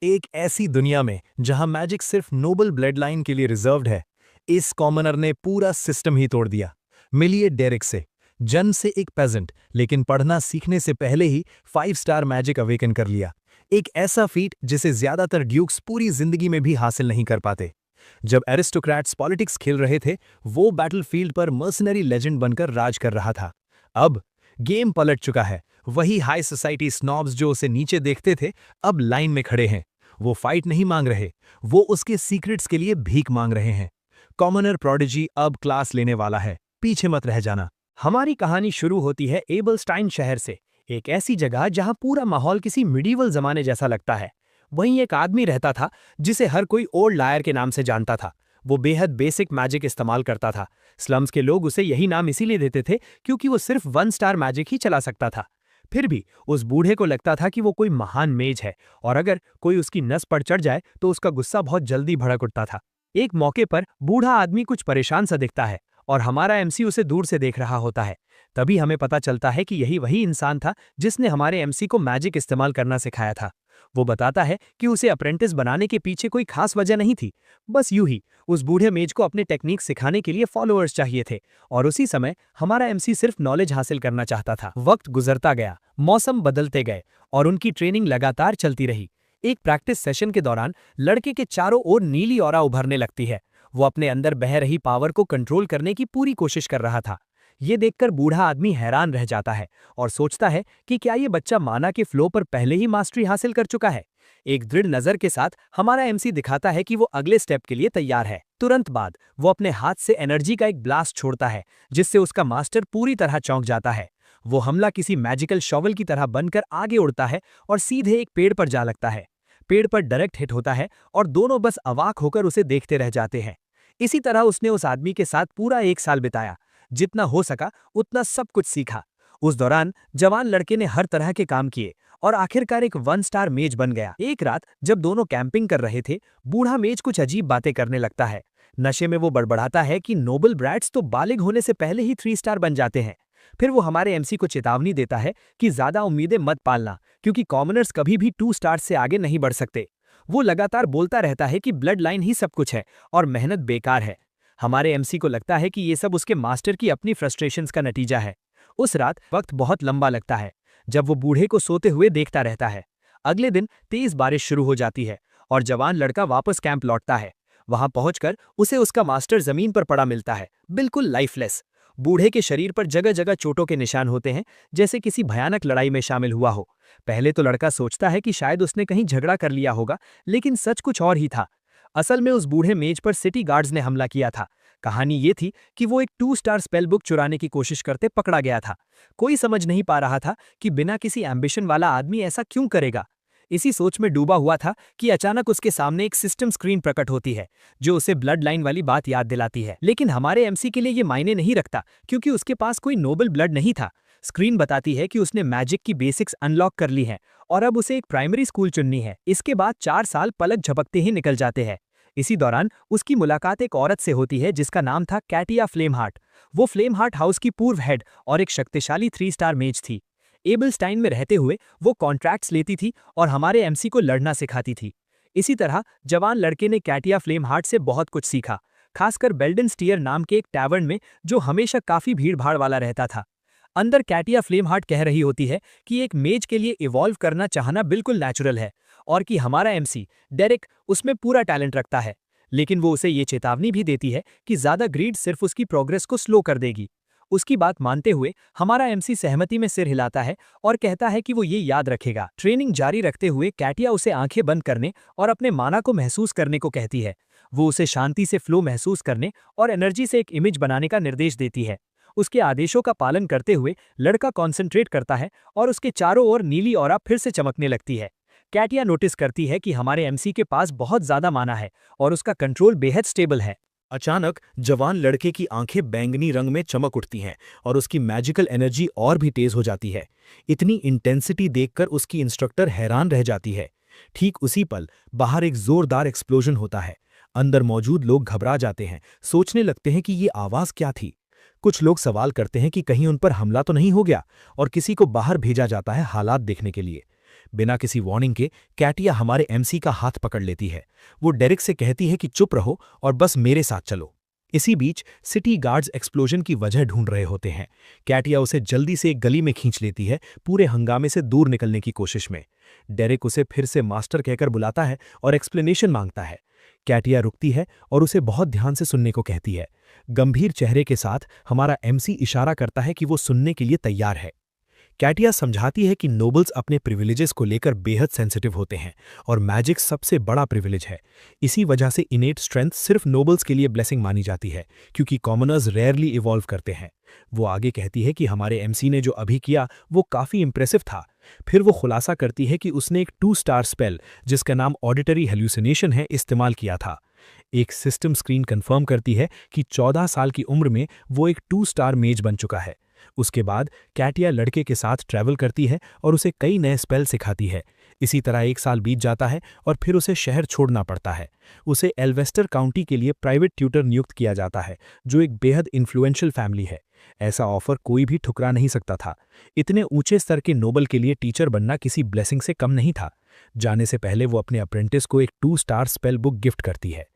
एक ऐसी दुनिया में जहां मैजिक सिर्फ नोबल ब्लड लाइन के लिए रिजर्व्ड है, इस कॉमनर ने पूरा सिस्टम ही तोड़ दिया। मिलिए डेरिक से। जन्म से एक पेजेंट, लेकिन पढ़ना सीखने से पहले ही 5 स्टार मैजिक अवेकन कर लिया। एक ऐसा फीट जिसे ज्यादातर ड्यूक्स पूरी जिंदगी में भी हासिल नहीं कर पाते। जब एरिस्टोक्रेट्स पॉलिटिक्स खेल रहे थे, वो बैटलफील्ड पर मर्सनरी लेजेंड बनकर राज कर रहा था। अब गेम पलट चुका है। वही हाई सोसाइटी स्नॉब्स जो उसे नीचे देखते थे, अब लाइन में खड़े हैं। वो फाइट नहीं मांग रहे, वो उसके सीक्रेट्स के लिए भीख मांग रहे हैं। कॉमनर प्रोडिजी अब क्लास लेने वाला है, पीछे मत रह जाना। हमारी कहानी शुरू होती है एबलस्टाइन शहर से, एक ऐसी जगह जहां पूरा माहौल किसी मिडीवल जमाने जैसा लगता है। वहीं एक आदमी रहता था जिसे हर कोई ओल्ड लायर के नाम से जानता था। वो बेहद बेसिक मैजिक इस्तेमाल करता था। स्लम्स के लोग उसे यही नाम इसीलिए देते थे क्योंकि वो सिर्फ 1 स्टार मैजिक ही चला सकता था। फिर भी उस बूढ़े को लगता था कि वो कोई महान मेज है, और अगर कोई उसकी नस पर चढ़ जाए तो उसका गुस्सा बहुत जल्दी भड़क उठता था। एक मौके पर बूढ़ा आदमी कुछ परेशान सा दिखता है और हमारा एमसी उसे दूर से देख रहा होता है। तभी हमें पता चलता है कि यही वही इंसान था जिसने हमारे एमसी को मैजिक इस्तेमाल करना सिखाया था। वो बताता है कि उसे अप्रेंटिस बनाने के पीछे कोई खास वजह नहीं थी, बस यूं ही उस बूढ़े मेज को अपने टेक्निक सिखाने के लिए फॉलोअर्स चाहिए थे, और उसी समय हमारा एमसी सिर्फ नॉलेज हासिल करना चाहता था। वक्त गुजरता गया, मौसम बदलते गए और उनकी ट्रेनिंग लगातार चलती रही। एक प्रैक्टिस सेशन के दौरान लड़के के चारों ओर नीली ऑरा उभरने लगती है। वो अपने अंदर बह रही पावर को कंट्रोल करने की पूरी कोशिश कर रहा था। ये देखकर बूढ़ा आदमी हैरान रह जाता है और सोचता है कि क्या ये बच्चा माना के फ्लो पर पहले ही मास्टरी हासिल कर चुका है। एक दृढ़ नजर के साथ हमारा एमसी दिखाता है कि वो अगले स्टेप के लिए तैयार है। तुरंत बाद वो अपने हाथ से एनर्जी का एक ब्लास्ट छोड़ता है, जिससे उसका मास्टर पूरी तरह चौंक जाता है। वो हमला किसी मैजिकल शॉवल की तरह बनकर आगे उड़ता है और सीधे एक पेड़ पर जा लगता है। पेड़ पर डायरेक्ट हिट होता है और दोनों बस अवाक होकर उसे देखते रह जाते हैं। इसी तरह उसने उस आदमी के साथ पूरा 1 साल बिताया। जितना हो सका उतना सब कुछ सीखा। उस दौरान जवान लड़के ने हर तरह के काम किए और आखिरकार एक 1 स्टार मेज बन गया। एक रात जब दोनों कैंपिंग कर रहे थे, बूढ़ा मेज कुछ अजीब बातें करने लगता है। नशे में वो बड़बड़ाता है कि नोबल ब्रैट्स तो बालिग होने से पहले ही 3 स्टार बन जाते हैं। फिर वो हमारे एमसी को चेतावनी देता है कि ज्यादा उम्मीदें मत पालना, क्योंकि कॉमनर्स कभी भी 2 स्टार से आगे नहीं बढ़ सकते। वो लगातार बोलता रहता है कि ब्लड लाइन ही सब कुछ है और मेहनत बेकार है। हमारे एमसी को लगता है कि ये सब उसके मास्टर की अपनी फ्रस्ट्रेशंस का नतीजा है। उस रात वक्त बहुत लंबा लगता है जब वो बूढ़े को सोते हुए देखता रहता है। अगले दिन तेज बारिश शुरू हो जाती है और जवान लड़का वापस कैंप लौटता है। वहां पहुंचकर उसे उसका मास्टर जमीन पर पड़ा मिलता है, बिल्कुल लाइफलेस। बूढ़े के शरीर पर जगह जगह चोटों के निशान होते हैं, जैसे किसी भयानक लड़ाई में शामिल हुआ हो। पहले तो लड़का सोचता है कि शायद उसने कहीं झगड़ा कर लिया होगा, लेकिन सच कुछ और ही था। असल में उस बूढ़े मेज पर सिटी गार्ड्स ने हमला किया था। कहानी ये थी कि वो एक 2 स्टार स्पेल बुक चुराने की कोशिश करते पकड़ा गया था। कोई समझ नहीं पा रहा था कि बिना किसी एम्बिशन वाला आदमी ऐसा क्यों करेगा। इसी सोच में डूबा हुआ था कि अचानक उसके सामने एक सिस्टम स्क्रीन प्रकट होती है, जो उसे ब्लड लाइन वाली बात याद दिलाती है। लेकिन हमारे एमसी के लिए ये मायने नहीं रखता, क्योंकि उसके पास कोई नोबल ब्लड नहीं था। स्क्रीन बताती है कि उसने मैजिक की बेसिक्स अनलॉक कर ली हैं और अब उसे एक प्राइमरी स्कूल चुननी है। इसके बाद 4 साल पलक झपकते ही निकल जाते हैं। इसी दौरान उसकी मुलाकात एक औरत से होती है जिसका नाम था कैटिया फ्लेमहार्ट। वो फ्लेमहार्ट हाउस की पूर्व हेड और एक शक्तिशाली 3 स्टार मेज थी। एबलस्टाइन में रहते हुए वो कॉन्ट्रैक्ट्स लेती थी और हमारे एमसी को लड़ना सिखाती थी। इसी तरह जवान लड़के ने कैटिया फ्लेमहार्ट से बहुत कुछ सीखा, खासकर बेल्डन स्टीयर नाम के एक टैवर्न में जो हमेशा काफी भीड़भाड़ वाला रहता था। अंदर कैटिया फ्लेमहार्ट कह रही होती है कि एक मेज के लिए इवॉल्व करना चाहना बिल्कुल नेचुरल है, और कि हमारा एमसी डेरिक उसमें पूरा टैलेंट रखता है। लेकिन वो उसे ये चेतावनी भी देती है कि ज्यादा ग्रीड सिर्फ उसकी प्रोग्रेस को स्लो कर देगी। उसकी बात मानते हुए हमारा एमसी सहमति में सिर हिलाता है और कहता है कि वो ये याद रखेगा। ट्रेनिंग जारी रखते हुए कैटिया उसे आंखें बंद करने और अपने माना को महसूस करने को कहती है। वो उसे शांति से फ्लो महसूस करने और एनर्जी से एक इमेज बनाने का निर्देश देती है। उसके आदेशों का पालन करते हुए लड़का कॉन्सेंट्रेट करता है और उसके चारों ओर नीली ऑरा फिर से चमकने लगती है। कैटिया नोटिस करती है कि हमारे एमसी के पास बहुत ज्यादा माना है और उसका कंट्रोल बेहद स्टेबल है। अचानक जवान लड़के की आंखें बैंगनी रंग में चमक उठती हैं और उसकी मैजिकल एनर्जी और भी तेज हो जाती है। इतनी इंटेंसिटी देखकर उसकी इंस्ट्रक्टर हैरान रह जाती है। ठीक उसी पल बाहर एक जोरदार एक्सप्लोजन होता है। अंदर मौजूद लोग घबरा जाते हैं, सोचने लगते हैं कि ये आवाज क्या थी। कुछ लोग सवाल करते हैं कि कहीं उन पर हमला तो नहीं हो गया, और किसी को बाहर भेजा जाता है हालात देखने के लिए। बिना किसी वार्निंग के कैटिया हमारे एमसी का हाथ पकड़ लेती है। वो डेरिक से कहती है कि चुप रहो और बस मेरे साथ चलो। इसी बीच सिटी गार्ड्स एक्सप्लोजन की वजह ढूंढ रहे होते हैं। कैटिया उसे जल्दी से एक गली में खींच लेती है, पूरे हंगामे से दूर निकलने की कोशिश में। डेरिक उसे फिर से मास्टर कहकर बुलाता है और एक्सप्लेनेशन मांगता है। कैटिया रुकती है और उसे बहुत ध्यान से सुनने को कहती है। गंभीर चेहरे के साथ हमारा एमसी इशारा करता है कि वो सुनने के लिए तैयार है। कैटिया समझाती है कि नोबल्स अपने प्रिविलेजेस को लेकर बेहद सेंसिटिव होते हैं और मैजिक सबसे बड़ा प्रिविलेज है। इसी वजह से इनेट स्ट्रेंथ सिर्फ नोबल्स के लिए ब्लेसिंग मानी जाती है, क्योंकि कॉमनर्स रेयरली इवॉल्व करते हैं। वो आगे कहती है कि हमारे एमसी ने जो अभी किया वो काफ़ी इंप्रेसिव था। फिर वो खुलासा करती है कि उसने एक 2 स्टार स्पेल, जिसका नाम ऑडिटरी हेल्यूसिनेशन है, इस्तेमाल किया था। एक सिस्टम स्क्रीन कंफर्म करती है कि 14 साल की उम्र में वो एक 2 स्टार मेज बन चुका है। उसके बाद कैटिया लड़के के साथ ट्रैवल करती है और उसे कई नए स्पेल सिखाती है। इसी तरह 1 साल बीत जाता है और फिर उसे शहर छोड़ना पड़ता है। उसे एल्वेस्टर काउंटी के लिए प्राइवेट ट्यूटर नियुक्त किया जाता है, जो एक बेहद इन्फ्लुएंशियल फैमिली है। ऐसा ऑफर कोई भी ठुकरा नहीं सकता था। इतने ऊंचे स्तर के नोबल के लिए टीचर बनना किसी ब्लेसिंग से कम नहीं था। जाने से पहले वो अपने अप्रेंटिस को एक 2 स्टार स्पेल बुक गिफ्ट करती है।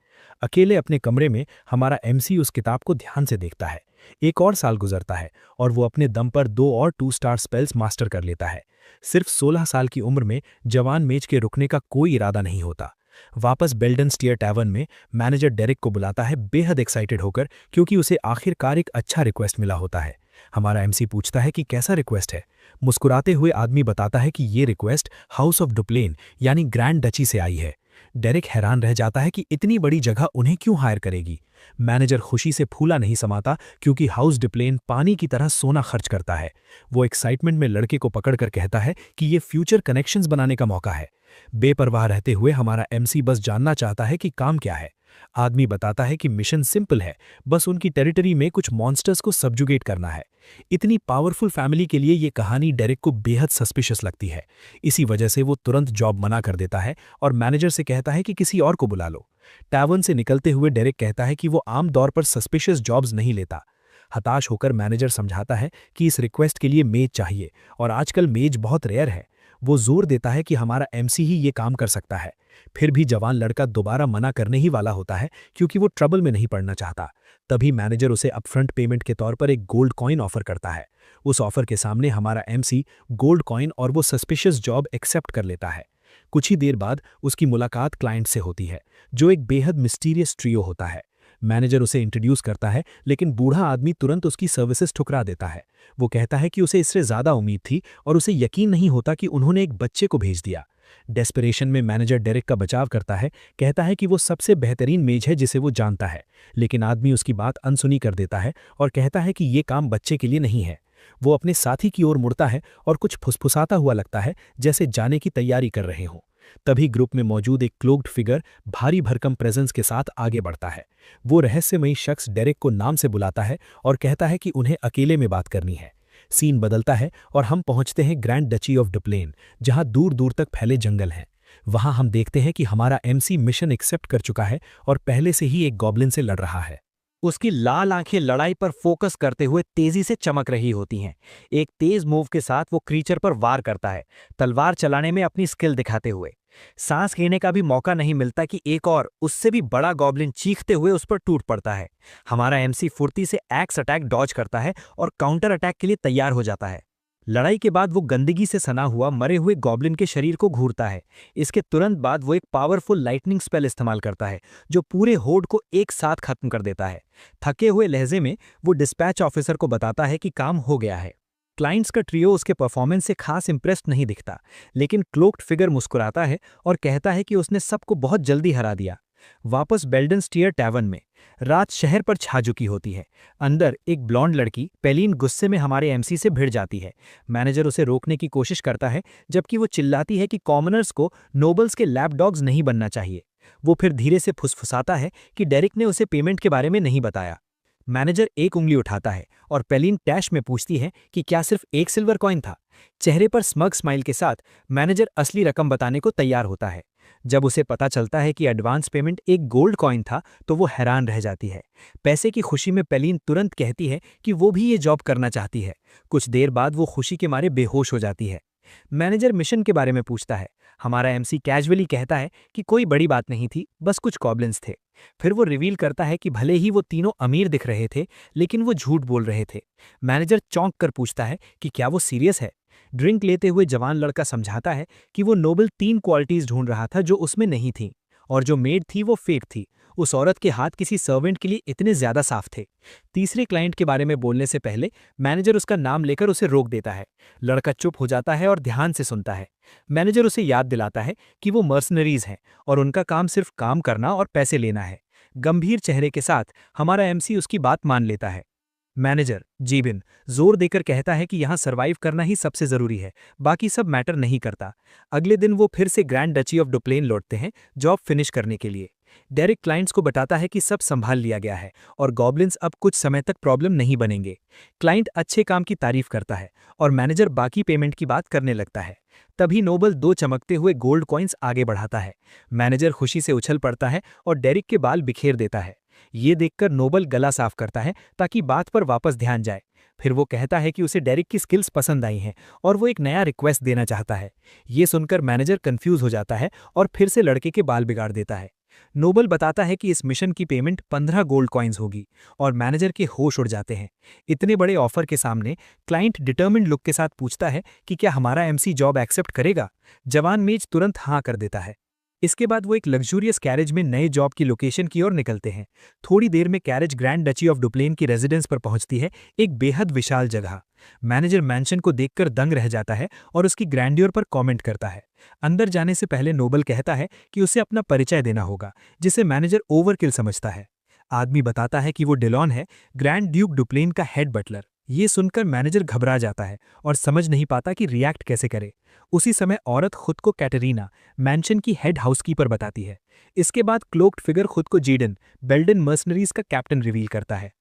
अकेले अपने कमरे में हमारा एमसी उस किताब को ध्यान से देखता है। 1 और साल गुजरता है और वो अपने दम पर 2 और 2 स्टार स्पेल्स मास्टर कर लेता है। सिर्फ 16 साल की उम्र में जवान मेज के रुकने का कोई इरादा नहीं होता। वापस बेल्डन स्टीयर टैवर्न में मैनेजर डेरिक को बुलाता है, बेहद एक्साइटेड होकर, क्योंकि उसे आखिरकार एक अच्छा रिक्वेस्ट मिला होता है। हमारा एमसी पूछता है कि कैसा रिक्वेस्ट है। मुस्कुराते हुए आदमी बताता है कि ये रिक्वेस्ट हाउस ऑफ डुप्लेन यानी ग्रैंड डची से आई है। डेरिक हैरान रह जाता है कि इतनी बड़ी जगह उन्हें क्यों हायर करेगी। मैनेजर खुशी से फूला नहीं समाता, क्योंकि हाउस डिप्लेन पानी की तरह सोना खर्च करता है। वो एक्साइटमेंट में लड़के को पकड़कर कहता है कि ये फ्यूचर कनेक्शंस बनाने का मौका है। बेपरवाह रहते हुए हमारा एमसी बस जानना चाहता है कि काम क्या है। आदमी बताता है कि मिशन सिंपल है, बस उनकी टेरिटरी में कुछ मॉन्स्टर्स को सब्जुगेट करना है। इतनी पावरफुल फैमिली के लिए ये कहानी डेरिक को बेहद सस्पिशियस लगती है। इसी वजह से वो तुरंत जॉब मना कर देता है और मैनेजर से कहता है कि किसी और को बुला लो। टैवर्न से निकलते हुए डेरिक कहता है कि वो आमतौर पर सस्पिशियस जॉब्स नहीं लेता। हताश होकर मैनेजर समझाता है कि इस रिक्वेस्ट के लिए मेज चाहिए और आजकल मेज बहुत रेयर है। वो जोर देता है कि हमारा एमसी ही ये काम कर सकता है। फिर भी जवान लड़का दोबारा मना करने ही वाला होता है, क्योंकि वो ट्रबल में नहीं पड़ना चाहता। तभी मैनेजर उसे अपफ्रंट पेमेंट के तौर पर एक गोल्ड कॉइन ऑफर करता है। उस ऑफर के सामने हमारा एमसी गोल्ड कॉइन और वो सस्पिशियस जॉब एक्सेप्ट कर लेता है। कुछ ही देर बाद उसकी मुलाकात क्लाइंट से होती है, जो एक बेहद मिस्टीरियस ट्रियो होता है। मैनेजर उसे इंट्रोड्यूस करता है, लेकिन बूढ़ा आदमी तुरंत उसकी सर्विसेज ठुकरा देता है। वो कहता है कि उसे इससे ज़्यादा उम्मीद थी और उसे यकीन नहीं होता कि उन्होंने एक बच्चे को भेज दिया। डेस्परेशन में मैनेजर डेरिक का बचाव करता है, कहता है कि वो सबसे बेहतरीन मेज है जिसे वो जानता है, लेकिन आदमी उसकी बात अनसुनी कर देता है और कहता है कि ये काम बच्चे के लिए नहीं है। वो अपने साथी की ओर मुड़ता है और कुछ फुसफुसाता हुआ लगता है, जैसे जाने की तैयारी कर रहे हों। तभी ग्रुप में मौजूद एक क्लोक्ड फिगर भारी भरकम प्रेजेंस के साथ आगे बढ़ता है। वो रहस्यमयी शख्स डेरिक को नाम से बुलाता है और कहता है कि उन्हें अकेले में बात करनी है। सीन बदलता है और हम पहुंचते हैं ग्रैंड डची ऑफ डुप्लेन, जहां दूर दूर तक फैले जंगल हैं। वहां हम देखते हैं कि हमारा एमसी मिशन एक्सेप्ट कर चुका है और पहले से ही एक गॉब्लिन से लड़ रहा है। उसकी लाल आंखें लड़ाई पर फोकस करते हुए तेजी से चमक रही होती हैं। एक तेज मूव के साथ वो क्रीचर पर वार करता है, तलवार चलाने में अपनी स्किल दिखाते हुए। सांस लेने का भी मौका नहीं मिलता कि एक और उससे भी बड़ा गॉब्लिन चीखते हुए उस पर टूट पड़ता है। हमारा एमसी फुर्ती से एक्स अटैक डॉज करता है और काउंटर अटैक के लिए तैयार हो जाता है। लड़ाई के बाद वो गंदगी से सना हुआ मरे हुए गॉब्लिन के शरीर को घूरता है। इसके तुरंत बाद वो एक पावरफुल लाइटनिंग स्पेल इस्तेमाल करता है, जो पूरे होड को एक साथ खत्म कर देता है। थके हुए लहजे में वो डिस्पैच ऑफिसर को बताता है कि काम हो गया है। क्लाइंट्स का ट्रियो उसके परफॉर्मेंस से खास इंप्रेस्ड नहीं दिखता, लेकिन क्लोक्ड फिगर मुस्कुराता है और कहता है कि उसने सबको बहुत जल्दी हरा दिया। वापस बेल्डन स्टीयर टैवर्न में रात शहर पर छा चुकी होती है। अंदर एक ब्लॉन्ड लड़की पेलीन गुस्से में हमारे एमसी से भिड़ जाती है। मैनेजर उसे रोकने की कोशिश करता है, जबकि वो चिल्लाती है कि कॉमनर्स को नोबल्स के लैप डॉग्स नहीं बनना चाहिए। वो फिर धीरे से फुसफुसाता है कि डेरिक ने उसे पेमेंट के बारे में नहीं बताया। मैनेजर एक उंगली उठाता है और पेलीन टैश में पूछती है कि क्या सिर्फ एक सिल्वर कॉइन था। चेहरे पर स्मग स्माइल के साथ मैनेजर असली रकम बताने को तैयार होता है। जब उसे पता चलता है कि एडवांस पेमेंट एक गोल्ड कॉइन था, तो वो हैरान रह जाती है। पैसे की खुशी में पेलीन तुरंत कहती है कि वो भी ये जॉब करना चाहती है। कुछ देर बाद वो खुशी के मारे बेहोश हो जाती है। मैनेजर मिशन के बारे में पूछता है। हमारा एमसी कैजुअली कहता है कि कोई बड़ी बात नहीं थी, बस कुछ गॉब्लिन्स थे। फिर वो रिवील करता है कि भले ही वो तीनों अमीर दिख रहे थे, लेकिन वो झूठ बोल रहे थे। मैनेजर चौंक कर पूछता है कि क्या वो सीरियस है। ड्रिंक लेते हुए जवान लड़का समझाता है कि वो नोबल 3 क्वालिटीज ढूंढ रहा था जो उसमें नहीं थीं, और जो मेड थी वो फेक थी। उस औरत के हाथ किसी सर्वेंट के लिए इतने ज्यादा साफ थे। तीसरे क्लाइंट के बारे में बोलने से पहले मैनेजर उसका नाम लेकर उसे रोक देता है। लड़का चुप हो जाता है और ध्यान से सुनता है। मैनेजर उसे याद दिलाता है कि वो मर्सनरीज हैं और उनका काम सिर्फ काम करना और पैसे लेना है। गंभीर चेहरे के साथ हमारा एमसी उसकी बात मान लेता है। मैनेजर जीबिन जोर देकर कहता है कि यहाँ सरवाइव करना ही सबसे जरूरी है, बाकी सब मैटर नहीं करता। अगले दिन वो फिर से ग्रैंड डची ऑफ डुप्लेन लौटते हैं जॉब फिनिश करने के लिए। डेरिक क्लाइंट्स को बताता है कि सब संभाल लिया गया है और गॉब्लिन्स अब कुछ समय तक प्रॉब्लम नहीं बनेंगे। क्लाइंट अच्छे काम की तारीफ करता है और मैनेजर बाकी पेमेंट की बात करने लगता है। तभी नोबल 2 चमकते हुए गोल्ड कॉइन्स आगे बढ़ाता है। मैनेजर खुशी से उछल पड़ता है और डेरिक के बाल बिखेर देता है। ये देखकर नोबल गला साफ करता है ताकि बात पर वापस ध्यान जाए। फिर वो कहता है कि उसे डेरिक की स्किल्स पसंद आई हैं और वो एक नया रिक्वेस्ट देना चाहता है। ये सुनकर मैनेजर कंफ्यूज हो जाता है और फिर से लड़के के बाल बिगाड़ देता है। नोबल बताता है कि इस मिशन की पेमेंट 15 गोल्ड कॉइन्स होगी और मैनेजर के होश उड़ जाते हैं। इतने बड़े ऑफर के सामने क्लाइंट डिटर्मिन्ड लुक के साथ पूछता है कि क्या हमारा एमसी जॉब एक्सेप्ट करेगा। जवान मेज तुरंत हाँ कर देता है। इसके बाद वो एक लग्जूरियस कैरेज में नए जॉब की लोकेशन की ओर निकलते हैं। थोड़ी देर में कैरेज ग्रैंड डची ऑफ डुप्लेन की रेजिडेंस पर पहुंचती है, एक बेहद विशाल जगह। मैनेजर मैंशन को देखकर दंग रह जाता है और उसकी ग्रैंड्योर पर कमेंट करता है। अंदर जाने से पहले नोबल कहता है कि उसे अपना परिचय देना होगा, जिसे मैनेजर ओवरकिल समझता है। आदमी बताता है कि वो डिलॉन है, ग्रैंड ड्यूक डुप्लेन का हेड बटलर। ये सुनकर मैनेजर घबरा जाता है और समझ नहीं पाता कि रिएक्ट कैसे करे। उसी समय औरत खुद को कैटरीना, मैंशन की हेड हाउसकीपर बताती है। इसके बाद क्लोक्ड फिगर खुद को जीडन, बेल्डन मर्सनरीज का कैप्टन रिवील करता है।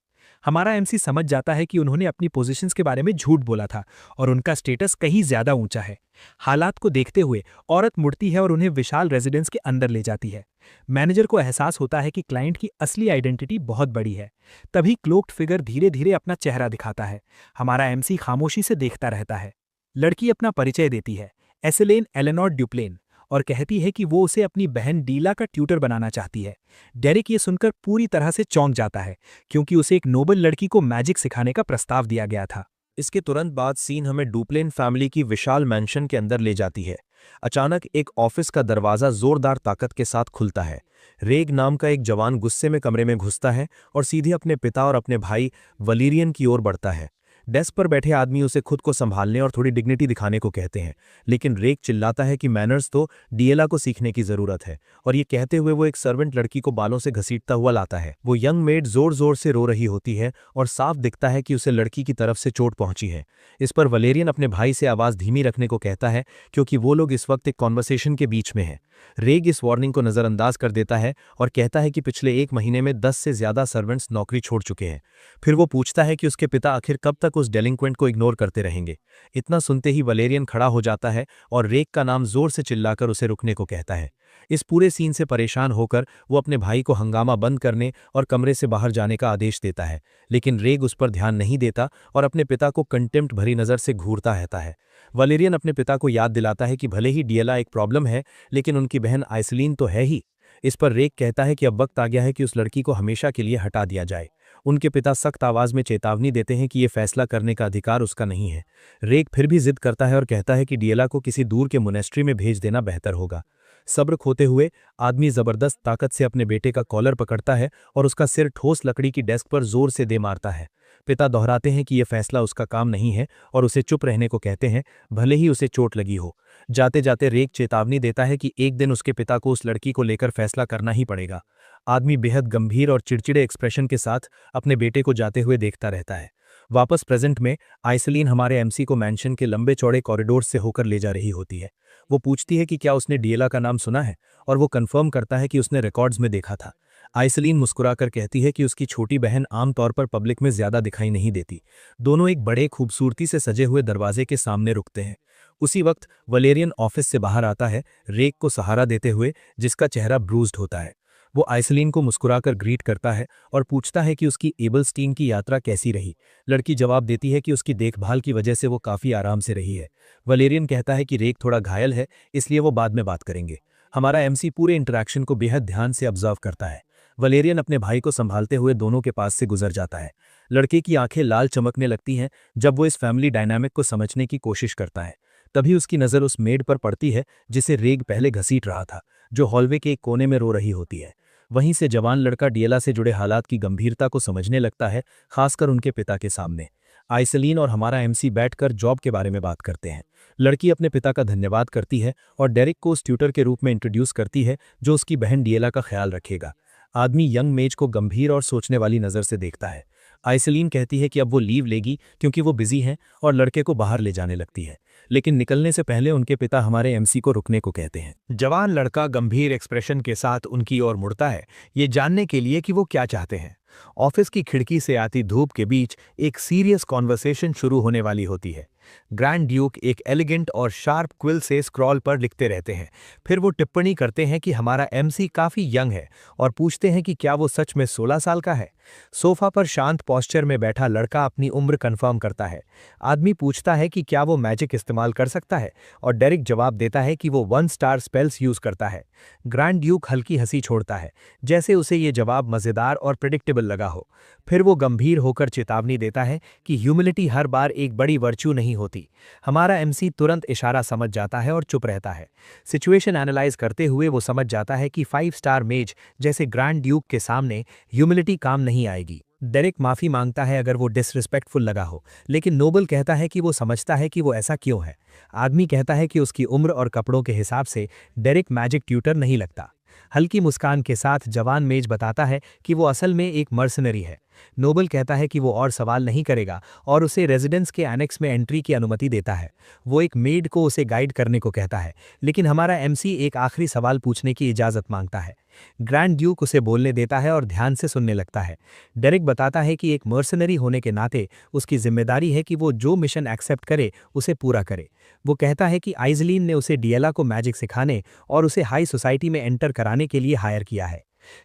हमारा एमसी समझ जाता है कि उन्होंने अपनी पोजीशंस के बारे में झूठ बोला था और उनका स्टेटस कहीं ज्यादा ऊंचा है। हालात को देखते हुए औरत मुड़ती है और उन्हें विशाल रेजिडेंस के अंदर ले जाती है। मैनेजर को एहसास होता है कि क्लाइंट की असली आइडेंटिटी बहुत बड़ी है। तभी क्लोक्ड फिगर धीरे धीरे अपना चेहरा दिखाता है। हमारा एमसी खामोशी से देखता रहता है। लड़की अपना परिचय देती है, एसेलेन एलेनोर ड्यूप्लेन, और कहती है कि वो उसे अपनी बहन डीला का ट्यूटर बनाना चाहती है। डेरिक ये सुनकर पूरी तरह से चौंक जाता है, क्योंकि उसे एक नोबल लड़की को मैजिक सिखाने का प्रस्ताव दिया गया था। इसके तुरंत बाद सीन हमें डुप्लेन फैमिली की विशाल मैंशन के अंदर ले जाती है। अचानक एक ऑफिस का दरवाजा जोरदार ताकत के साथ खुलता है। रेग नाम का एक जवान गुस्से में कमरे में घुसता है और सीधे अपने पिता और अपने भाई वलीरियन की ओर बढ़ता है। डेस्क पर बैठे आदमी उसे खुद को संभालने और थोड़ी डिग्निटी दिखाने को कहते हैं, लेकिन रेग चिल्लाता है कि मैनर्स तो डीएला को सीखने की जरूरत है, और ये कहते हुए वो एक सर्वेंट लड़की को बालों से घसीटता हुआ लाता है। वो यंग मेड जोर जोर से रो रही होती है और साफ दिखता है कि उसे लड़की की तरफ से चोट पहुंची है। इस पर वलेरियन अपने भाई से आवाज धीमी रखने को कहता है, क्योंकि वो लोग इस वक्त एक कॉन्वर्सेशन के बीच में हैं। रेग इस वार्निंग को नजरअंदाज कर देता है और कहता है कि पिछले 1 महीने में 10 से ज्यादा सर्वेंट्स नौकरी छोड़ चुके हैं। फिर वो पूछता है कि उसके पिता आखिर कब तक उस डेलिंक्वेंट को इग्नोर करते रहेंगे। इतना सुनते ही वलेरियन खड़ा हो जाता है और रेग का नाम जोर से चिल्लाकर उसे रुकने को कहता है। इस पूरे सीन से परेशान होकर वो अपने भाई को हंगामा बंद करने और कमरे से बाहर जाने का आदेश देता है, लेकिन रेग उस पर ध्यान नहीं देता और अपने पिता को कंटेम्प्ट भरी नजर से घूरता रहता है। वलेरियन अपने पिता को याद दिलाता है कि भले ही डीएला एक प्रॉब्लम है, लेकिन उनकी बहन आइसलीन तो है ही। इस पर रेग कहता है कि अब वक्त आ गया है कि उस लड़की को हमेशा के लिए हटा दिया जाए। उनके पिता सख्त आवाज में चेतावनी देते हैं कि ये फैसला करने का अधिकार उसका नहीं है। रेग फिर भी जिद करता है और कहता है कि डीएला को किसी दूर के मोनेस्ट्री में भेज देना बेहतर होगा। सब्र खोते हुए आदमी जबरदस्त ताकत से अपने बेटे का कॉलर पकड़ता है और उसका सिर ठोस लकड़ी की डेस्क पर जोर से दे मारता है। पिता दोहराते हैं कि यह फैसला उसका काम नहीं है और उसे चुप रहने को कहते हैं, भले ही उसे चोट लगी हो। जाते जाते रेग चेतावनी देता है कि एक दिन उसके पिता को उस लड़की को लेकर फैसला करना ही पड़ेगा। आदमी बेहद गंभीर और चिड़चिड़े एक्सप्रेशन के साथ अपने बेटे को जाते हुए देखता रहता है। वापस प्रेजेंट में आइसलीन हमारे एमसी को मैंशन के लंबे चौड़े कॉरिडोर से होकर ले जा रही होती है। वो पूछती है कि क्या उसने डीएला का नाम सुना है, और वो कंफर्म करता है कि उसने रिकॉर्ड्स में देखा था। आइसलीन मुस्कुराकर कहती है कि उसकी छोटी बहन आमतौर पर पब्लिक में ज्यादा दिखाई नहीं देती। दोनों एक बड़े खूबसूरती से सजे हुए दरवाजे के सामने रुकते हैं। उसी वक्त वलेरियन ऑफिस से बाहर आता है, रेग को सहारा देते हुए, जिसका चेहरा ब्रूज्ड होता है। वो आइसलीन को मुस्कुराकर ग्रीट करता है और पूछता है कि उसकी एबलस्टीन की यात्रा कैसी रही। लड़की जवाब देती है कि उसकी देखभाल की वजह से वो काफ़ी आराम से रही है। वलेरियन कहता है कि रेक थोड़ा घायल है, इसलिए वो बाद में बात करेंगे। हमारा एमसी पूरे इंटरेक्शन को बेहद ध्यान से ऑब्जर्व करता है। वलेरियन अपने भाई को संभालते हुए दोनों के पास से गुजर जाता है। लड़के की आंखें लाल चमकने लगती हैं जब वो इस फैमिली डायनामिक को समझने की कोशिश करता है। तभी उसकी नज़र उस मेड पर पड़ती है जिसे रेग पहले घसीट रहा था, जो हॉलवे के एक कोने में रो रही होती है। वहीं से जवान लड़का डिएला से जुड़े हालात की गंभीरता को समझने लगता है, खासकर उनके पिता के सामने। आइसलीन और हमारा एमसी बैठकर जॉब के बारे में बात करते हैं। लड़की अपने पिता का धन्यवाद करती है और डेरिक को उस ट्यूटर के रूप में इंट्रोड्यूस करती है जो उसकी बहन डिएला का ख्याल रखेगा। आदमी यंग मेज को गंभीर और सोचने वाली नज़र से देखता है। आइसलीन कहती है कि अब वो लीव लेगी क्योंकि वो बिजी हैं और लड़के को बाहर ले जाने लगती है, लेकिन निकलने से पहले उनके पिता हमारे एमसी को रुकने को कहते हैं। जवान लड़का गंभीर एक्सप्रेशन के साथ उनकी ओर मुड़ता है, ये जानने के लिए कि वो क्या चाहते हैं। ऑफिस की खिड़की से आती धूप के बीच एक सीरियस कॉन्वर्सेशन शुरू होने वाली होती है। ग्रैंड ड्यूक एक एलिगेंट और शार्प क्विल से स्क्रॉल पर लिखते रहते हैं। फिर वो टिप्पणी करते हैं कि हमारा एमसी काफ़ी यंग है और पूछते हैं कि क्या वो सच में 16 साल का है। सोफा पर शांत पोस्चर में बैठा लड़का अपनी उम्र कंफर्म करता है। आदमी पूछता है कि क्या वो मैजिक इस्तेमाल कर सकता है और डेरिक जवाब देता है कि वो 1 स्टार स्पेल्स यूज करता है। ग्रैंड ड्यूक हल्की हंसी छोड़ता है, जैसे उसे ये जवाब मज़ेदार और प्रिडिक्टेबल लगा हो। फिर वो गंभीर होकर चेतावनी देता है कि ह्यूमिलिटी हर बार एक बड़ी वर्च्यू नहीं होती। हमारा एमसी तुरंत इशारा समझ जाता है और चुप रहता है। सिचुएशन एनालाइज करते हुए वो समझ जाता है कि 5 स्टार मेज जैसे ग्रैंड ड्यूक के सामने ह्यूमिलिटी काम नहीं आएगी। डेरिक माफ़ी मांगता है अगर वो डिसरिस्पेक्टफुल लगा हो, लेकिन नोबल कहता है कि वो समझता है कि वो ऐसा क्यों है। आदमी कहता है कि उसकी उम्र और कपड़ों के हिसाब से डेरिक मैजिक ट्यूटर नहीं लगता। हल्की मुस्कान के साथ जवान मेज बताता है कि वो असल में एक मर्सनरी है। नोबल कहता है कि वो और सवाल नहीं करेगा और उसे रेजिडेंस के एनेक्स में एंट्री की अनुमति देता है। वो एक मेड को उसे गाइड करने को कहता है, लेकिन हमारा एमसी एक आखिरी सवाल पूछने की इजाज़त मांगता है। ग्रैंड ड्यूक उसे बोलने देता है और ध्यान से सुनने लगता है। डेरिक बताता है कि एक मर्सनरी होने के नाते उसकी जिम्मेदारी है कि वो जो मिशन एक्सेप्ट करे उसे पूरा करे। वो कहता है कि आइसलीन ने उसे डिएला को मैजिक सिखाने और उसे हाई सोसाइटी में एंटर कराने के लिए हायर किया है।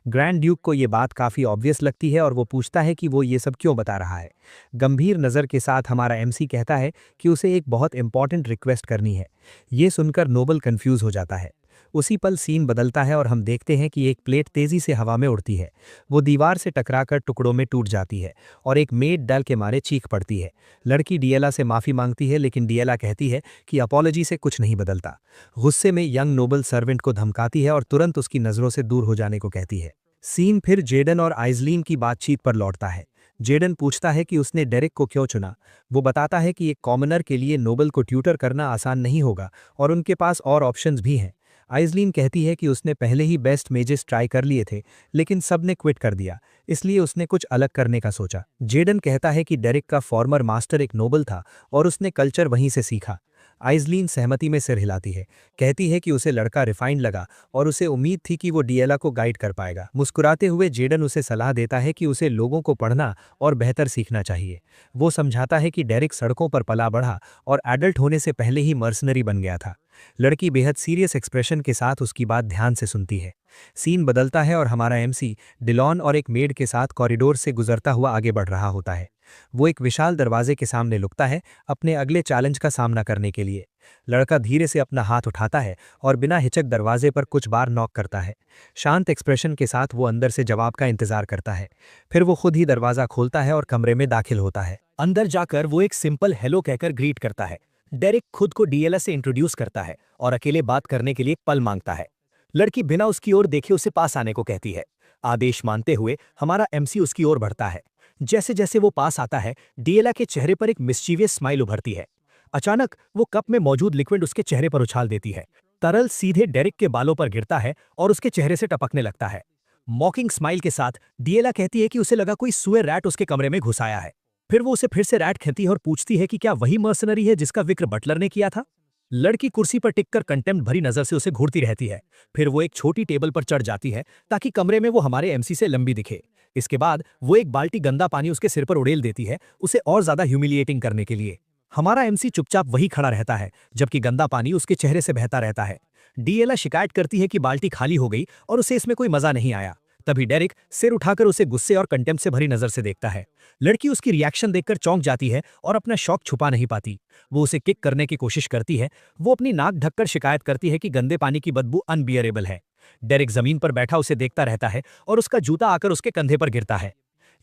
ग्रैंड ड्यूक को ये बात काफ़ी ऑब्वियस लगती है और वो पूछता है कि वो ये सब क्यों बता रहा है। गंभीर नज़र के साथ हमारा एमसी कहता है कि उसे एक बहुत इंपॉर्टेंट रिक्वेस्ट करनी है। ये सुनकर नोबल कंफ्यूज हो जाता है। उसी पल सीन बदलता है और हम देखते हैं कि एक प्लेट तेजी से हवा में उड़ती है। वो दीवार से टकराकर टुकड़ों में टूट जाती है और एक मेड डर के मारे चीख पड़ती है। लड़की डिएला से माफ़ी मांगती है, लेकिन डिएला कहती है कि अपॉलॉजी से कुछ नहीं बदलता। गुस्से में यंग नोबल सर्वेंट को धमकाती है और तुरंत उसकी नज़रों से दूर हो जाने को कहती है। सीन फिर जेडन और आइसलीन की बातचीत पर लौटता है। जेडन पूछता है कि उसने डेरिक को क्यों चुना। वो बताता है कि एक कॉमनर के लिए नोबल को ट्यूटर करना आसान नहीं होगा और उनके पास और ऑप्शंस भी हैं। आइसलीन कहती है कि उसने पहले ही बेस्ट मेजेस ट्राई कर लिए थे, लेकिन सब ने क्विट कर दिया, इसलिए उसने कुछ अलग करने का सोचा। जेडन कहता है कि डेरिक का फॉर्मर मास्टर एक नोबल था और उसने कल्चर वहीं से सीखा। आइसलीन सहमति में सिर हिलाती है, कहती है कि उसे लड़का रिफाइंड लगा और उसे उम्मीद थी कि वो डिएला को गाइड कर पाएगा। मुस्कुराते हुए जेडन उसे सलाह देता है कि उसे लोगों को पढ़ना और बेहतर सीखना चाहिए। वो समझाता है कि डेरिक सड़कों पर पला बढ़ा और एडल्ट होने से पहले ही मर्सनरी बन गया था। लड़की बेहद सीरियस एक्सप्रेशन के साथ उसकी बात ध्यान से सुनती है। सीन बदलता है और हमारा एमसी डिलॉन और एक मेड के साथ कॉरिडोर से गुजरता हुआ आगे बढ़ रहा होता है। वो एक विशाल दरवाजे के सामने लुकता है अपने अगले चैलेंज का सामना करने के लिए। लड़का धीरे से अपना हाथ उठाता है और बिना हिचक दरवाजे पर कुछ बार नॉक करता है। शांत एक्सप्रेशन के साथ वो अंदर से जवाब का इंतजार करता है। फिर वो खुद ही दरवाजा खोलता है और कमरे में दाखिल होता है। अंदर जाकर वो एक सिंपल हेलो कहकर ग्रीट करता है। डेरिक खुद को डिएला से इंट्रोड्यूस करता है और अकेले बात करने के लिए एक पल मांगता है। लड़की बिना उसकी ओर देखे उसे पास आने को कहती है। आदेश मानते हुए हमारा एमसी उसकी ओर बढ़ता है। जैसे जैसे वो पास आता है, डिएला के चेहरे पर एक मिस्चीवियस स्माइल उभरती है। अचानक वो कप में मौजूद लिक्विड उसके चेहरे पर उछाल देती है। तरल सीधे डेरिक के बालों पर गिरता है और उसके चेहरे से टपकने लगता है। मॉकिंग स्माइल के साथ डिएला कहती है कि उसे लगा कोई सुअर रैट उसके कमरे में घुस आया है। फिर वो उसे फिर से रैट कहती है और पूछती है कि क्या वही मर्सनरी है जिसका जिक्र बटलर ने किया था। लड़की कुर्सी पर टिककर कंटेम्प्ट भरी नजर से उसे घूरती रहती है। फिर वो एक छोटी टेबल पर चढ़ जाती है ताकि कमरे में वो हमारे एमसी से लंबी दिखे। इसके बाद वो एक बाल्टी गंदा पानी उसके सिर पर उड़ेल देती है, उसे और ज्यादा ह्यूमिलिएटिंग करने के लिए। हमारा एमसी चुपचाप वही खड़ा रहता है जबकि गंदा पानी उसके चेहरे से बहता रहता है। डीएला शिकायत करती है कि बाल्टी खाली हो गई और उसे इसमें कोई मजा नहीं आया। तभी डेरिक सिर उठाकर उसे गुस्से और कंटेम्प्ट से भरी नजर से देखता है। लड़की उसकी रिएक्शन देखकर चौंक जाती है और अपना शौक छुपा नहीं पाती। वो उसे किक करने की कोशिश करती है। वो अपनी नाक ढककर शिकायत करती है कि गंदे पानी की बदबू अनबियरेबल है। डेरिक जमीन पर बैठा उसे देखता रहता है और उसका जूता आकर उसके कंधे पर गिरता है।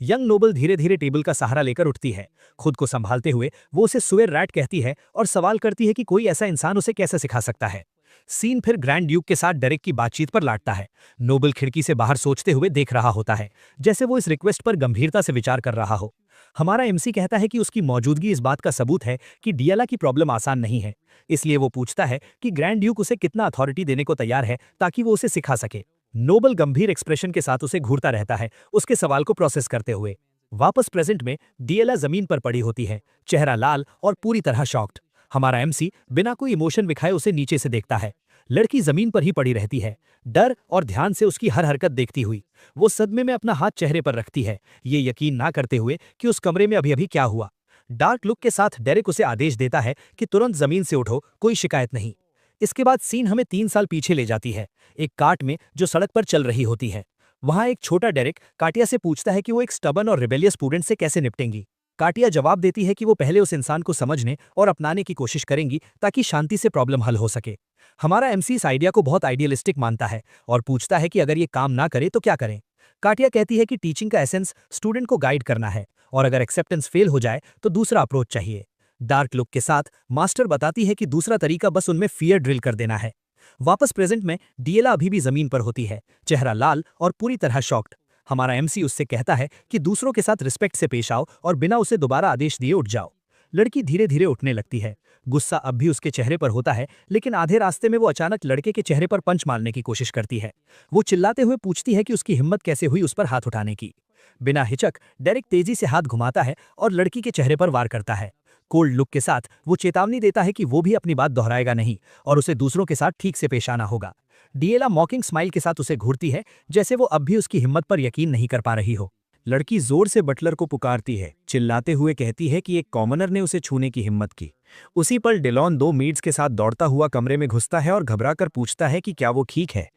यंग नोबल धीरे धीरे टेबल का सहारा लेकर उठती है। खुद को संभालते हुए वो उसे सुअर रैट कहती है और सवाल करती है कि कोई ऐसा इंसान उसे कैसे सिखा सकता है। सीन फिर ग्रैंड ड्यूक के साथ डेरेक की बातचीत पर लाटता है। नोबल खिड़की से बाहर सोचते हुए देख रहा होता है, जैसे वो इस रिक्वेस्ट पर गंभीरता से विचार कर रहा हो। हमारा एमसी कहता है कि उसकी मौजूदगी इस बात का सबूत है कि डियाला की प्रॉब्लम आसान नहीं है। इसलिए वो पूछता है कि ग्रैंड ड्यूक उसे कितना अथॉरिटी देने को तैयार है ताकि वो उसे सिखा सके। नोबल गंभीर एक्सप्रेशन के साथ उसे घूरता रहता है, उसके सवाल को प्रोसेस करते हुए। वापस प्रेजेंट में डियाला जमीन पर पड़ी होती है, चेहरा लाल और पूरी तरह शॉक्ड। हमारा एमसी बिना कोई इमोशन दिखाए उसे नीचे से देखता है। लड़की जमीन पर ही पड़ी रहती है, डर और ध्यान से उसकी हर हरकत देखती हुई। वो सदमे में अपना हाथ चेहरे पर रखती है, ये यकीन ना करते हुए कि उस कमरे में अभी अभी क्या हुआ। डार्क लुक के साथ डेरेक उसे आदेश देता है कि तुरंत जमीन से उठो, कोई शिकायत नहीं। इसके बाद सीन हमें 3 साल पीछे ले जाती है, एक कार्ट में जो सड़क पर चल रही होती है। वहां एक छोटा डेरेक काटिया से पूछता है कि वो एक स्टबर्न और रिबेलियस स्टूडेंट से कैसे निपटेंगी। काटिया जवाब देती है कि वो पहले उस इंसान को समझने और अपनाने की कोशिश करेंगी ताकि शांति से प्रॉब्लम हल हो सके। हमारा एमसी इस आइडिया को बहुत आइडियलिस्टिक मानता है और पूछता है कि अगर ये काम ना करे तो क्या करें। काटिया कहती है कि टीचिंग का एसेंस स्टूडेंट को गाइड करना है और अगर एक्सेप्टेंस फेल हो जाए तो दूसरा अप्रोच चाहिए। डार्क लुक के साथ मास्टर बताती है कि दूसरा तरीका बस उनमें फियर ड्रिल कर देना है। वापस प्रेजेंट में डिएला अभी भी जमीन पर होती है, चेहरा लाल और पूरी तरह शॉक्ड। हमारा एमसी उससे कहता है कि दूसरों के साथ रिस्पेक्ट से पेश आओ और बिना उसे दोबारा आदेश दिए उठ जाओ। लड़की धीरे धीरे उठने लगती है। गुस्सा अब भी उसके चेहरे पर होता है, लेकिन आधे रास्ते में वो अचानक लड़के के चेहरे पर पंच मारने की कोशिश करती है। वो चिल्लाते हुए पूछती है कि उसकी हिम्मत कैसे हुई उस पर हाथ उठाने की। बिना हिचक डेरेक तेजी से हाथ घुमाता है और लड़की के चेहरे पर वार करता है। कोल्ड लुक के साथ वो चेतावनी देता है कि वो भी अपनी बात दोहराएगा नहीं और उसे दूसरों के साथ ठीक से पेश आना होगा। डिएला मॉकिंग स्माइल के साथ उसे घूरती है, जैसे वो अब भी उसकी हिम्मत पर यकीन नहीं कर पा रही हो। लड़की जोर से बटलर को पुकारती है, चिल्लाते हुए कहती है कि एक कॉमनर ने उसे छूने की हिम्मत की। उसी पल डिलॉन 2 मीड्स के साथ दौड़ता हुआ कमरे में घुसता है और घबराकर पूछता है कि क्या वो ठीक है।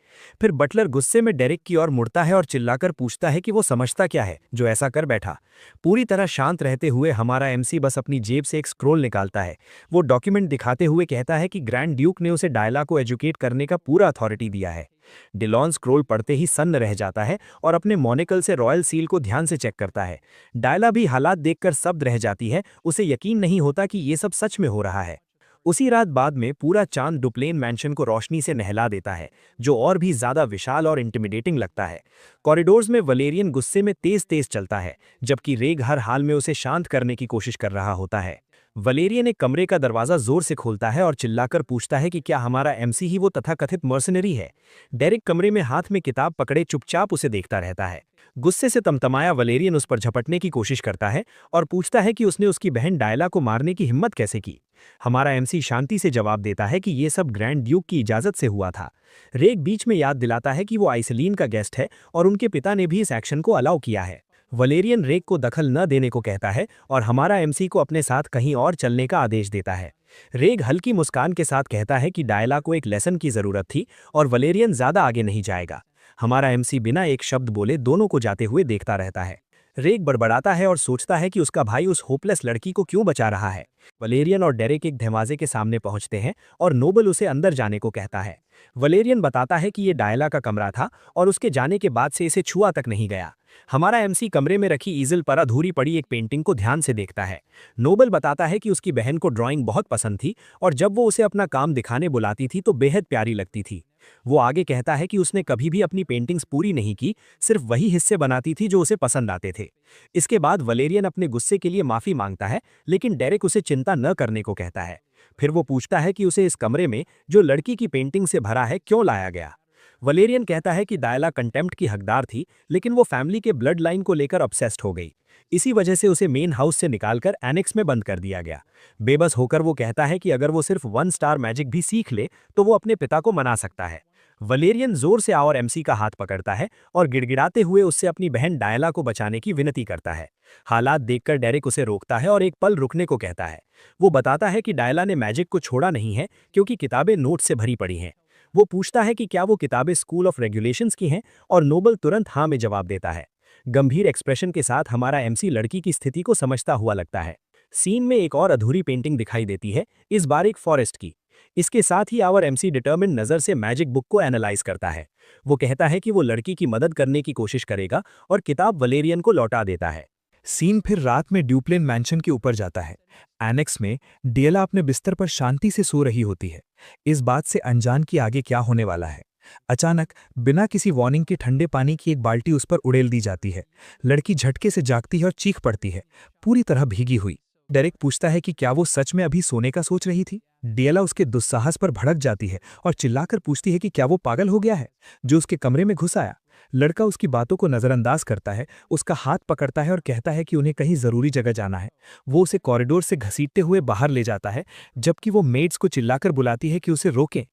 फिर बटलर गुस्से में डेरेक की ओर मुड़ता है और चिल्लाकर पूछता है कि वो समझता क्या है जो ऐसा कर बैठा। पूरी तरह शांत रहते हुए हमारा एमसी बस अपनी जेब से एक स्क्रोल निकालता है। वो डॉक्यूमेंट दिखाते हुए कहता है कि ग्रैंड ड्यूक ने उसे डायला को एजुकेट करने का पूरा अथॉरिटी दिया है। डिलॉन स्क्रोल पढ़ते ही सन्न रह जाता है और अपने मोनिकल से रॉयल सील को ध्यान से चेक करता है। डायला भी हालात देखकर स्तब्ध रह जाती है, उसे यकीन नहीं होता कि ये सब सच में हो रहा है। उसी रात बाद में पूरा चांद डुप्लेन मैंशन को रोशनी से नहला देता है, जो और भी ज्यादा विशाल और इंटिमिडेटिंग लगता है। कॉरिडोर्स में वलेरियन गुस्से में तेज तेज चलता है, जबकि रेग हर हाल में उसे शांत करने की कोशिश कर रहा होता है। वलेरियन एक कमरे का दरवाजा जोर से खोलता है और चिल्लाकर पूछता है कि क्या हमारा एमसी ही वो तथाकथित मर्सनरी है। डेरेक कमरे में हाथ में किताब पकड़े चुपचाप उसे देखता रहता है। गुस्से से तमतमाया वलेरियन उस पर झपटने की कोशिश करता है और पूछता है कि उसने उसकी बहन डायला को मारने की हिम्मत कैसे की। हमारा एमसी शांति से जवाब देता है कि ये सब ग्रैंड ड्यूक की इजाजत से हुआ था। रेग बीच में याद दिलाता है कि वो आइसलीन का गेस्ट है और उनके पिता ने भी इस एक्शन को अलाउ किया है। वलेरियन रेग को दखल न देने को कहता है और हमारा एमसी को अपने साथ कहीं और चलने का आदेश देता है। रेग हल्की मुस्कान के साथ कहता है कि डायला को एक लेसन की जरूरत थी और वलेरियन ज्यादा आगे नहीं जाएगा। हमारा एमसी बिना एक शब्द बोले दोनों को जाते हुए देखता रहता है। रेग बड़बड़ाता है और सोचता है कि उसका भाई उस होपलेस लड़की को क्यों बचा रहा है। वलेरियन और डेरेक एक दरवाजे के सामने पहुंचते हैं और नोबल उसे अंदर जाने को कहता है। वलेरियन बताता है कि ये डायला का कमरा था और उसके जाने के बाद से इसे छुआ तक नहीं गया। हमारा एमसी कमरे में रखी ईजल पर अधूरी पड़ी एक पेंटिंग को ध्यान से देखता है। नोबल बताता है कि उसकी बहन को ड्राइंग बहुत पसंद थी और जब वो उसे अपना काम दिखाने बुलाती थी तो बेहद प्यारी लगती थी। वो आगे कहता है कि उसने कभी भी अपनी पेंटिंग्स पूरी नहीं की, सिर्फ वही हिस्से बनाती थी जो उसे पसंद आते थे। इसके बाद वलेरियन अपने गुस्से के लिए माफी मांगता है, लेकिन डेरेक उसे चिंता न करने को कहता है। फिर वो पूछता है कि उसे इस कमरे में जो लड़की की पेंटिंग से भरा है क्यों लाया गया। वलेरियन कहता है कि डायला कंटेम्प्ट की हकदार थी, लेकिन वो फैमिली के ब्लड लाइन को लेकर ऑब्सेस्ड हो गई। इसी वजह से उसे मेन हाउस से निकालकर एनेक्स में बंद कर दिया गया। बेबस होकर वो कहता है कि अगर वो सिर्फ 1 स्टार मैजिक भी सीख ले तो वो अपने पिता को मना सकता है। वलेरियन जोर से और एमसी का हाथ पकड़ता है और गिड़गिड़ाते हुए उससे अपनी बहन डायला को बचाने की विनती करता है। हालात देखकर डेरेक उसे रोकता है और एक पल रुकने को कहता है। वो बताता है कि डायला ने मैजिक को छोड़ा नहीं है क्योंकि किताबें नोट से भरी पड़ी हैं। वो पूछता है कि क्या वो किताबें स्कूल ऑफ रेगुलेशंस की हैं और नोबल तुरंत हाँ में जवाब देता है। गंभीर एक्सप्रेशन के साथ हमारा एमसी लड़की की स्थिति को समझता हुआ लगता है। सीन में एक और अधूरी पेंटिंग दिखाई देती है, इस बार एक फॉरेस्ट की। इसके साथ ही आवर एमसी डिटर्मिन नज़र से मैजिक बुक को एनालाइज करता है। वो कहता है कि वो लड़की की मदद करने की कोशिश करेगा और किताब वलेरियन को लौटा देता है। सीन फिर रात में ड्यूप्लेन मैंशन के ऊपर जाता है। एनेक्स में डिएला अपने बिस्तर पर शांति से सो रही होती है, इस बात से अनजान कि आगे क्या होने वाला है। अचानक बिना किसी वार्निंग के ठंडे पानी की एक बाल्टी उस पर उड़ेल दी जाती है। लड़की झटके से जागती है और चीख पड़ती है, पूरी तरह भीगी हुई। डेरेक पूछता है कि क्या वो सच में अभी सोने का सोच रही थी। डिएला उसके दुस्साहस पर भड़क जाती है और चिल्लाकर पूछती है कि क्या वो पागल हो गया है जो उसके कमरे में घुस आया। लड़का उसकी बातों को नजरअंदाज करता है, उसका हाथ पकड़ता है और कहता है कि उन्हें कहीं जरूरी जगह जाना है। वो उसे कॉरिडोर से घसीटते हुए बाहर ले जाता है, जबकि वो मेड्स को चिल्लाकर बुलाती है कि उसे रोकें।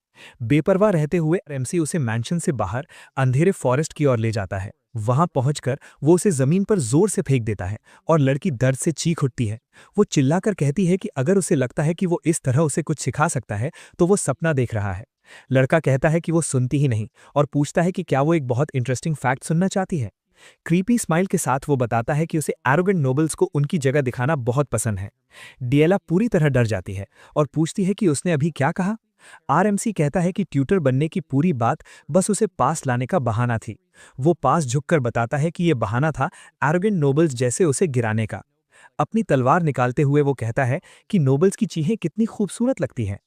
बेपरवाह रहते हुए एमसी उसे मैंशन से बाहर अंधेरे फॉरेस्ट की ओर ले जाता है। वहां पहुंचकर वो उसे जमीन पर जोर से फेंक देता है और लड़की दर्द से चीख उठती है। वो चिल्लाकर कहती है कि अगर उसे लगता है कि वो इस तरह उसे कुछ सिखा सकता है तो वो सपना देख रहा है। लड़का कहता है कि वो सुनती ही नहीं और पूछता है कि क्या वो एक बहुत इंटरेस्टिंग फैक्ट सुनना चाहती है। क्रीपी स्माइल के साथ वो बताता है कि उसे एरोगेंट नोबल्स को उनकी जगह दिखाना बहुत पसंद है। डिएला पूरी तरह डर जाती है और पूछती है कि उसने अभी क्या कहा। आरएमसी कहता है कि ट्यूटर बनने की पूरी बात बस उसे पास लाने का बहाना थी। वो पास झुककर बताता है कि ये बहाना था एरोगेंट नोबल्स जैसे उसे गिराने का। अपनी तलवार निकालते हुए वो कहता है कि नोबल्स की चीखें कितनी खूबसूरत लगती हैं।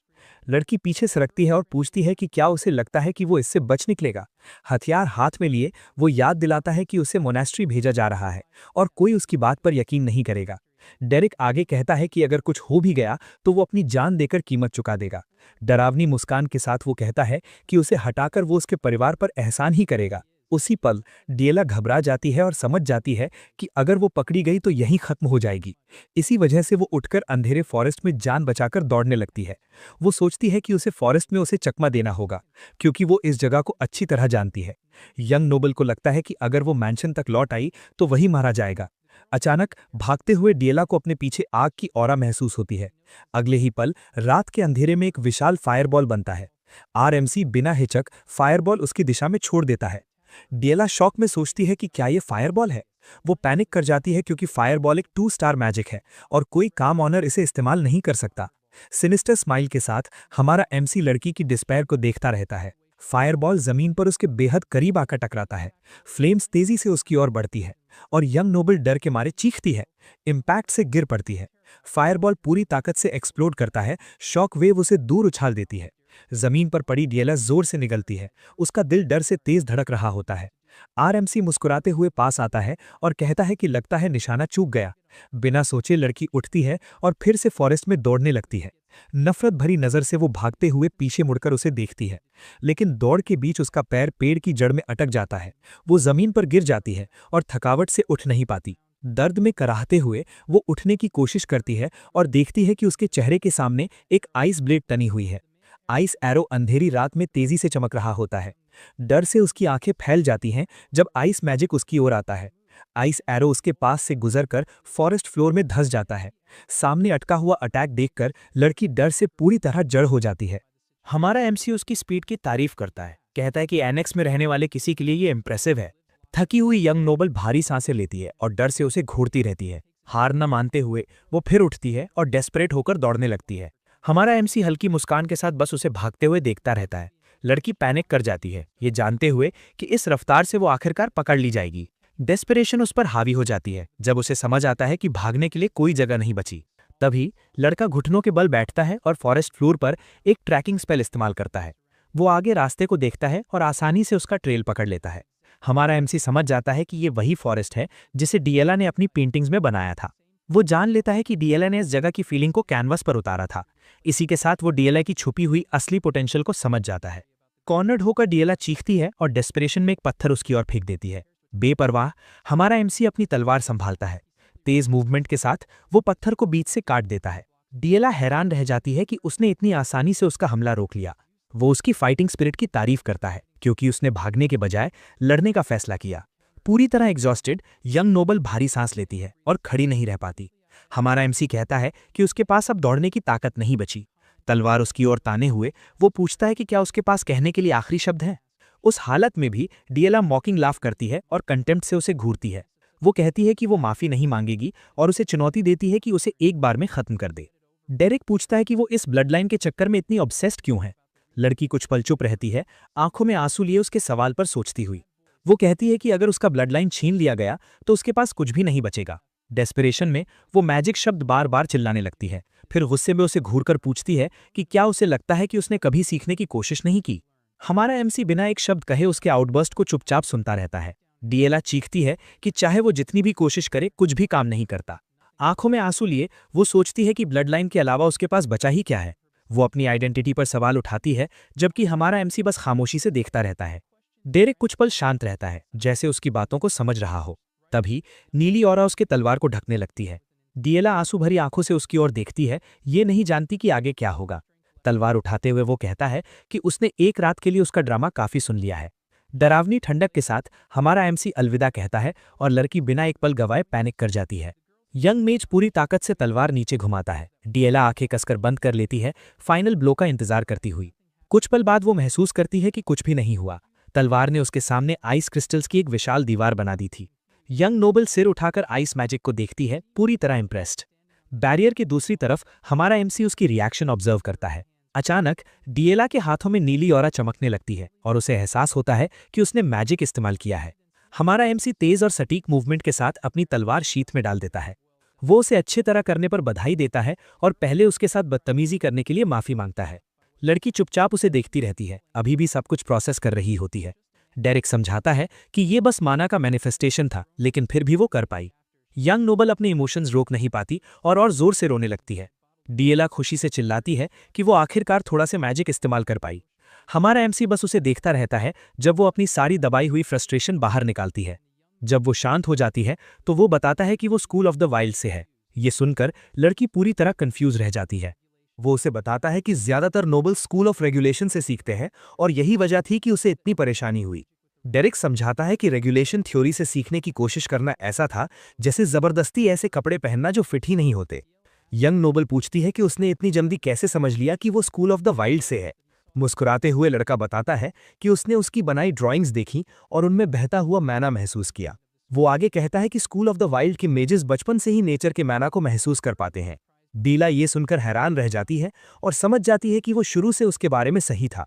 लड़की पीछे सरकती है और पूछती है कि क्या उसे लगता है कि वो इससे बच निकलेगा। हथियार हाथ में लिए वो याद दिलाता है कि उसे मोनेस्ट्री भेजा जा रहा है और कोई उसकी बात पर यकीन नहीं करेगा। डेरिक आगे कहता है कि अगर कुछ हो भी गया तो वो अपनी जान देकर कीमत चुका देगा। डरावनी मुस्कान के साथ वो कहता है कि उसे हटाकर वो उसके परिवार पर एहसान ही करेगा। उसी पल डिएला घबरा जाती है और समझ जाती है कि अगर वो पकड़ी गई तो यहीं खत्म हो जाएगी। इसी वजह से वो उठकर अंधेरे फॉरेस्ट में जान बचाकर दौड़ने लगती है। वो सोचती है कि उसे फॉरेस्ट में उसे चकमा देना होगा, क्योंकि वो इस जगह को अच्छी तरह जानती है। यंग नोबल को लगता है कि अगर वो मैंशन तक लौट आई तो वही मारा जाएगा। अचानक भागते हुए डिएला को अपने पीछे आग की ऑरा महसूस होती है। अगले ही पल रात के अंधेरे में एक विशाल फायरबॉल बनता है। आरएमसी बिना हिचक फायरबॉल उसकी दिशा में छोड़ देता है। डिएला शॉक में सोचती है कि क्या ये फायरबॉल है। वो पैनिक कर जाती है क्योंकि फायरबॉल एक 2 स्टार मैजिक है और कोई काम ऑनर इसे इस्तेमाल नहीं कर सकता। सिनिस्टर स्माइल के साथ हमारा एमसी लड़की की डिस्पेयर को देखता रहता है। फायरबॉल जमीन पर उसके बेहद करीब आकर टकराता है। फ्लेम्स तेजी से उसकी ओर बढ़ती है और यंग नोबल डर के मारे चीखती है। इम्पैक्ट से गिर पड़ती है। फायरबॉल पूरी ताकत से एक्सप्लोड करता है। शॉक वेव उसे दूर उछाल देती है। जमीन पर पड़ी डिएला जोर से निगलती है। उसका दिल डर से तेज धड़क रहा होता है। आरएमसी मुस्कुराते हुए पास आता है और कहता है कि लगता है निशाना चूक गया। बिना सोचे लड़की उठती है और फिर से फॉरेस्ट में दौड़ने लगती है। नफरत भरी नजर से वो भागते हुए पीछे मुड़कर उसे देखती है, लेकिन दौड़ के बीच उसका पैर पेड़ की जड़ में अटक जाता है। वो जमीन पर गिर जाती है और थकावट से उठ नहीं पाती। दर्द में कराहते हुए वो उठने की कोशिश करती है और देखती है कि उसके चेहरे के सामने एक आइस ब्लेड तनी हुई है। आइस एरो अंधेरी रात में तेजी से चमक रहा होता है। डर से उसकी आंखें फैल जाती हैं जब आइस मैजिक उसकी ओर आता है। आइस एरो उसके पास से गुजरकर फॉरेस्ट फ्लोर में धंस जाता है। सामने अटका हुआ अटैक देखकर लड़की डर से पूरी तरह जड़ हो जाती है। हमारा एमसी उसकी स्पीड की तारीफ करता है, कहता है कि एनेक्स में रहने वाले किसी के लिए ये इंप्रेसिव है। थकी हुई यंग नोबल भारी सांसें लेती है और डर से उसे घूरती रहती है। हार न मानते हुए वो फिर उठती है और डेस्परेट होकर दौड़ने लगती है। हमारा एमसी हल्की मुस्कान के साथ बस उसे भागते हुए देखता रहता है। लड़की पैनिक कर जाती है, ये जानते हुए कि इस रफ्तार से वो आखिरकार पकड़ ली जाएगी। डेस्परेशन उस पर हावी हो जाती है जब उसे समझ आता है कि भागने के लिए कोई जगह नहीं बची। तभी लड़का घुटनों के बल बैठता है और फॉरेस्ट फ्लोर पर एक ट्रैकिंग स्पेल इस्तेमाल करता है। वो आगे रास्ते को देखता है और आसानी से उसका ट्रेल पकड़ लेता है। हमारा एमसी समझ जाता है कि ये वही फॉरेस्ट है जिसे डिएला ने अपनी पेंटिंग्स में बनाया था। वो जान लेता है कि डिएला ने इस जगह की फीलिंग को कैनवस पर उतारा था। इसी के साथ वो डिएला की छुपी हुई असली पोटेंशियल को समझ जाता है। कॉर्नर्ड होकर डिएला चीखती है और डेस्परेशन में एक पत्थर उसकी ओर फेंक देती है। बेपरवाह हमारा एमसी अपनी तलवार संभालता है। तेज मूवमेंट के साथ वो पत्थर को बीच से काट देता है। डिएला हैरान रह जाती है कि उसने इतनी आसानी से उसका हमला रोक लिया। वो उसकी फाइटिंग स्पिरिट की तारीफ करता है क्योंकि उसने भागने के बजाय लड़ने का फैसला किया। पूरी तरह एग्जॉस्टेड यंग नोबल भारी सांस लेती है और खड़ी नहीं रह पाती। हमारा एमसी कहता है कि उसके पास अब दौड़ने की ताकत नहीं बची। तलवार उसकी ओर ताने हुए वो पूछता है कि क्या उसके पास कहने के लिए आखिरी शब्द है। उस हालत में भी डिएला मॉकिंग लाफ करती है और कंटेम्प्ट से उसे घूरती है। वो कहती है कि वो माफी नहीं मांगेगी और उसे चुनौती देती है कि उसे एक बार में खत्म कर दे। डेरेक पूछता है कि वो इस ब्लड लाइन के चक्कर में इतनी ऑब्सेस्ड क्यों है। लड़की कुछ पल चुप रहती है, आंखों में आंसू लिए उसके सवाल पर सोचती हुई। वो कहती है कि अगर उसका ब्लड लाइन छीन लिया गया तो उसके पास कुछ भी नहीं बचेगा। डेस्परेशन में वो मैजिक शब्द बार बार चिल्लाने लगती है। फिर गुस्से में उसे घूरकर पूछती है कि क्या उसे लगता है कि उसने कभी सीखने की कोशिश नहीं की। हमारा एमसी बिना एक शब्द कहे उसके आउटबर्स्ट को चुपचाप सुनता रहता है। डिएला चीखती है कि चाहे वो जितनी भी कोशिश करे कुछ भी काम नहीं करता। आंखों में आंसू लिए वो सोचती है कि ब्लड लाइन के अलावा उसके पास बचा ही क्या है। वो अपनी आइडेंटिटी पर सवाल उठाती है, जबकि हमारा एमसी बस खामोशी से देखता रहता है। डेरेक कुछ पल शांत रहता है, जैसे उसकी बातों को समझ रहा हो। तभी नीली ऑरा उसके तलवार को ढकने लगती है। डिएला आंसू भरी आंखों से उसकी ओर देखती है, ये नहीं जानती कि आगे क्या होगा। तलवार उठाते हुए वो कहता है कि उसने एक रात के लिए उसका ड्रामा काफी सुन लिया है। डरावनी ठंडक के साथ हमारा एमसी अलविदा कहता है और लड़की बिना एक पल गवाए पैनिक कर जाती है। यंग मेज पूरी ताकत से तलवार नीचे घुमाता है। डिएला आंखें कसकर बंद कर लेती है, फाइनल ब्लो का इंतजार करती हुई। कुछ पल बाद वो महसूस करती है कि कुछ भी नहीं हुआ। तलवार ने उसके सामने आइस क्रिस्टल्स की एक विशाल दीवार बना दी थी। यंग नोबल सिर उठाकर आइस मैजिक को देखती है, पूरी तरह इंप्रेस्ड। बैरियर की दूसरी तरफ हमारा एमसी उसकी रिएक्शन ऑब्जर्व करता है। अचानक डिएला के हाथों में नीली ऑरा चमकने लगती है और उसे एहसास होता है कि उसने मैजिक इस्तेमाल किया है। हमारा एमसी तेज और सटीक मूवमेंट के साथ अपनी तलवार शीथ में डाल देता है। वो उसे अच्छी तरह करने पर बधाई देता है और पहले उसके साथ बदतमीजी करने के लिए माफी मांगता है। लड़की चुपचाप उसे देखती रहती है, अभी भी सब कुछ प्रोसेस कर रही होती है। डेरेक समझाता है कि ये बस माना का मैनिफेस्टेशन था, लेकिन फिर भी वो कर पाई। यंग नोबल अपने इमोशंस रोक नहीं पाती और जोर से रोने लगती है। डिएला खुशी से चिल्लाती है कि वो आखिरकार थोड़ा से मैजिक इस्तेमाल कर पाई। हमारा एमसी बस उसे देखता रहता है जब वो अपनी सारी दबाई हुई फ्रस्ट्रेशन बाहर निकालती है। जब वो शांत हो जाती है तो वो बताता है कि वो स्कूल ऑफ द वाइल्ड से है। ये सुनकर लड़की पूरी तरह कंफ्यूज रह जाती है। वो उसे बताता है कि ज्यादातर नोबल स्कूल ऑफ रेगुलेशन से सीखते हैं और यही वजह थी कि उसे इतनी परेशानी हुई। डेरिक समझाता है कि रेगुलेशन थ्योरी से सीखने की कोशिश करना ऐसा था जैसे जबरदस्ती ऐसे कपड़े पहनना जो फिट ही नहीं होते। यंग नोबल पूछती है कि उसने इतनी जल्दी कैसे समझ लिया कि वो स्कूल ऑफ द वाइल्ड से है। मुस्कुराते हुए लड़का बताता है कि उसने उसकी बनाई ड्राइंग्स देखी और उनमें बहता हुआ मैना महसूस किया। वो आगे कहता है कि स्कूल ऑफ द वाइल्ड के मेजेस बचपन से ही नेचर के मैना को महसूस कर पाते हैं। डीला ये सुनकर हैरान रह जाती है और समझ जाती है कि वो शुरू से उसके बारे में सही था।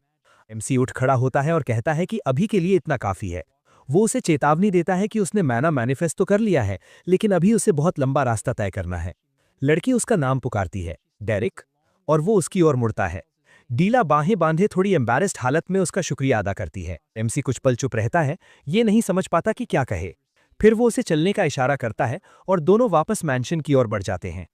एमसी उठ खड़ा होता है और कहता है कि अभी के लिए इतना काफी है। वो उसे चेतावनी देता है कि उसने मैना मैनिफेस्ट तो कर लिया है, लेकिन अभी उसे बहुत लंबा रास्ता तय करना है। लड़की उसका नाम पुकारती है, डेरिक, और वो उसकी ओर मुड़ता है। डीला बाहें बांधे थोड़ी एम्बैरेस्ड हालत में उसका शुक्रिया अदा करती है। एमसी कुछ पल चुप रहता है, ये नहीं समझ पाता कि क्या कहे। फिर वो उसे चलने का इशारा करता है और दोनों वापस मैंशन की ओर बढ़ जाते हैं।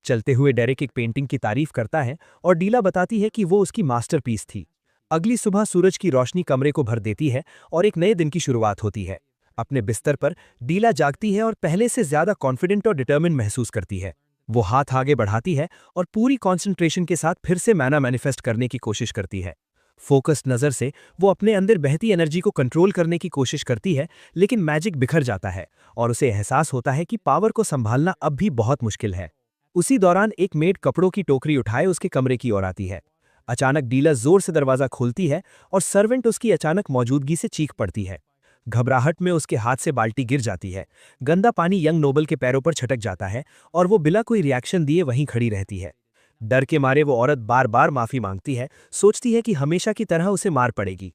चलते हुए डेरिक एक पेंटिंग की तारीफ करता है और डीला बताती है कि वो उसकी मास्टरपीस थी। अगली सुबह सूरज की रोशनी कमरे को भर देती है और एक नए दिन की शुरुआत होती है। अपने बिस्तर पर डीला जागती है और पहले से ज्यादा कॉन्फिडेंट और डिटर्मिन महसूस करती है। वो हाथ आगे बढ़ाती है और पूरी कॉन्सेंट्रेशन के साथ फिर से मैना मैनिफेस्ट करने की कोशिश करती है। फोकस्ड नजर से वो अपने अंदर बहती एनर्जी को कंट्रोल करने की कोशिश करती है, लेकिन मैजिक बिखर जाता है और उसे एहसास होता है कि पावर को संभालना अब भी बहुत मुश्किल है। उसी दौरान एक मेड कपड़ों की टोकरी उठाए उसके कमरे की ओर आती है। अचानक डीला जोर से दरवाजा खोलती है और सर्वेंट उसकी अचानक मौजूदगी से चीख पड़ती है। घबराहट में उसके हाथ से बाल्टी गिर जाती है। गंदा पानी यंग नोबल के पैरों पर छटक जाता है और वो बिना कोई रिएक्शन दिए वहीं खड़ी रहती है। डर के मारे वो औरत बार बार माफी मांगती है, सोचती है कि हमेशा की तरह उसे मार पड़ेगी।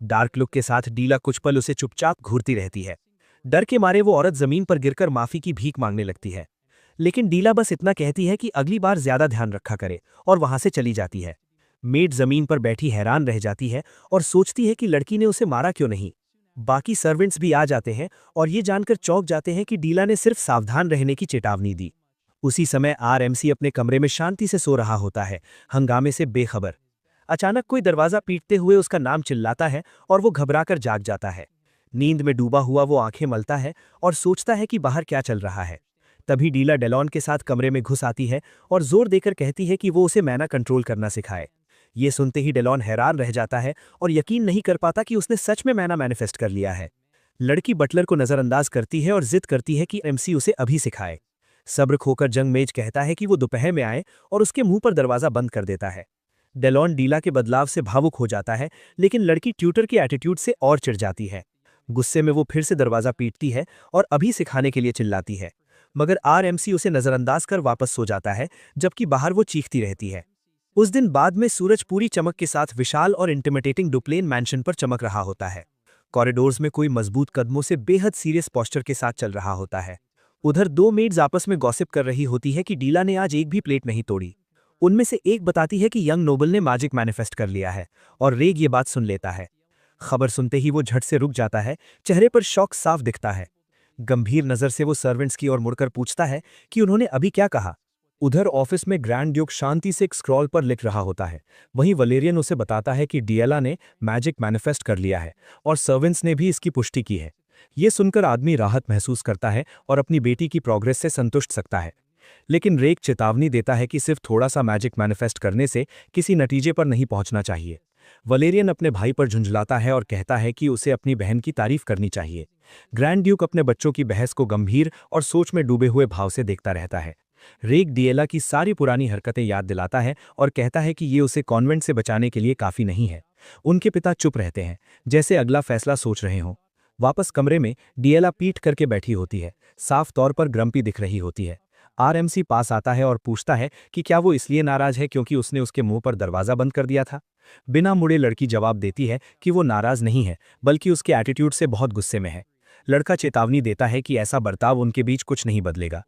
डार्क लुक के साथ डीला कुछ पल उसे चुपचाप घूरती रहती है। डर के मारे वो औरत जमीन पर गिरकर माफी की भीख मांगने लगती है, लेकिन डीला बस इतना कहती है कि अगली बार ज्यादा ध्यान रखा करे और वहां से चली जाती है। मेड जमीन पर बैठी हैरान रह जाती है और सोचती है कि लड़की ने उसे मारा क्यों नहीं। बाकी सर्वेंट्स भी आ जाते हैं और ये जानकर चौंक जाते हैं कि डीला ने सिर्फ सावधान रहने की चेतावनी दी। उसी समय आरएमसी अपने कमरे में शांति से सो रहा होता है, हंगामे से बेखबर। अचानक कोई दरवाजा पीटते हुए उसका नाम चिल्लाता है और वो घबराकर जाग जाता है। नींद में डूबा हुआ वो आंखें मलता है और सोचता है कि बाहर क्या चल रहा है। तभी डीला डेलॉन के साथ कमरे में घुस आती है और जोर देकर कहती है कि वो उसे मैना कंट्रोल करना सिखाए। ये सुनते ही डेलॉन हैरान रह जाता है और यकीन नहीं कर पाता कि उसने सच में मैना मैनिफेस्ट कर लिया है। लड़की बटलर को नजरअंदाज करती है और जिद करती है कि एमसी उसे अभी सिखाए। सब्र खोकर जंगमेज कहता है कि वो दोपहर में आए और उसके मुंह पर दरवाजा बंद कर देता है। डेलॉन डीला के बदलाव से भावुक हो जाता है, लेकिन लड़की ट्यूटर के एटीट्यूड से और चिढ़ जाती है। गुस्से में वो फिर से दरवाजा पीटती है और अभी सिखाने के लिए चिल्लाती है, मगर आरएमसी उसे नजरअंदाज कर वापस सो जाता है, जबकि बाहर वो चीखती रहती है। उस दिन बाद में सूरज पूरी चमक के साथ विशाल और इंटिमिडेटिंग डुप्लेन मैंशन पर चमक रहा होता है। कॉरिडोर्स में कोई मजबूत कदमों से बेहद सीरियस पोस्चर के साथ चल रहा होता है। उधर दो मेड्स आपस में गॉसिप कर रही होती है कि डीला ने आज एक भी प्लेट नहीं तोड़ी। उनमें से एक बताती है कि यंग नोबल ने मैजिक मैनिफेस्ट कर लिया है, और रेग ये बात सुन लेता है। खबर सुनते ही वो झट से रुक जाता है, चेहरे पर शॉक साफ दिखता है। गंभीर नजर से वो सर्वेंट्स की ओर मुड़कर पूछता है कि उन्होंने अभी क्या कहा। उधर ऑफिस में ग्रैंड ड्यूक शांति से एक स्क्रॉल पर लिख रहा होता है। वहीं वलेरियन उसे बताता है कि डिएला ने मैजिक मैनिफेस्ट कर लिया है और सर्वेंट्स ने भी इसकी पुष्टि की है। ये सुनकर आदमी राहत महसूस करता है और अपनी बेटी की प्रोग्रेस से संतुष्ट सकता है। लेकिन रेक चेतावनी देता है कि सिर्फ थोड़ा सा मैजिक मैनिफेस्ट करने से किसी नतीजे पर नहीं पहुंचना चाहिए। वलेरियन अपने भाई पर झुंझलाता है और कहता है कि उसे अपनी बहन की तारीफ करनी चाहिए। ग्रैंड ड्यूक अपने बच्चों की बहस को गंभीर और सोच में डूबे हुए भाव से देखता रहता है। रेक डिएला की सारी पुरानी हरकतें याद दिलाता है और कहता है कि ये उसे कॉन्वेंट से बचाने के लिए काफी नहीं है। उनके पिता चुप रहते हैं, जैसे अगला फैसला सोच रहे हों। वापस कमरे में डिएला पीठ करके बैठी होती है, साफ तौर पर ग्रम्पी दिख रही होती है। आरएमसी पास आता है और पूछता है कि क्या वो इसलिए नाराज है क्योंकि उसने उसके मुंह पर दरवाजा बंद कर दिया था। बिना मुड़े लड़की जवाब देती है कि वो नाराज नहीं है, बल्कि उसके एटीट्यूड से बहुत गुस्से में है। लड़का चेतावनी देता है कि ऐसा बर्ताव उनके बीच कुछ नहीं बदलेगा।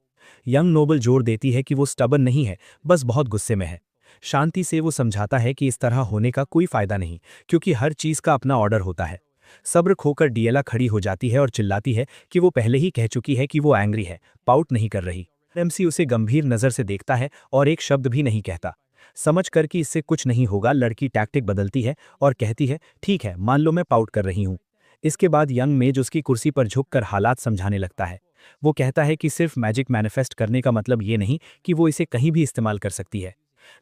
यंग नोबल जोर देती है कि वो स्टबन नहीं है, बस बहुत गुस्से में है। शांति से वो समझाता है कि इस तरह होने का कोई फायदा नहीं, क्योंकि हर चीज का अपना ऑर्डर होता है। सब्र खोकर डिएला खड़ी हो जाती है और चिल्लाती है कि वो पहले ही कह चुकी है कि वो एंग्री है, पाउट नहीं कर रही। एमसी उसे गंभीर नजर से देखता है और एक शब्द भी नहीं कहता। समझ कर कि इससे कुछ नहीं होगा, लड़की टैक्टिक बदलती है और कहती है, ठीक है, मान लो मैं पाउट कर रही हूँ। इसके बाद यंग मेज उसकी कुर्सी पर झुककर हालात समझाने लगता है। वो कहता है कि सिर्फ मैजिक मैनिफेस्ट करने का मतलब ये नहीं कि वो इसे कहीं भी इस्तेमाल कर सकती है।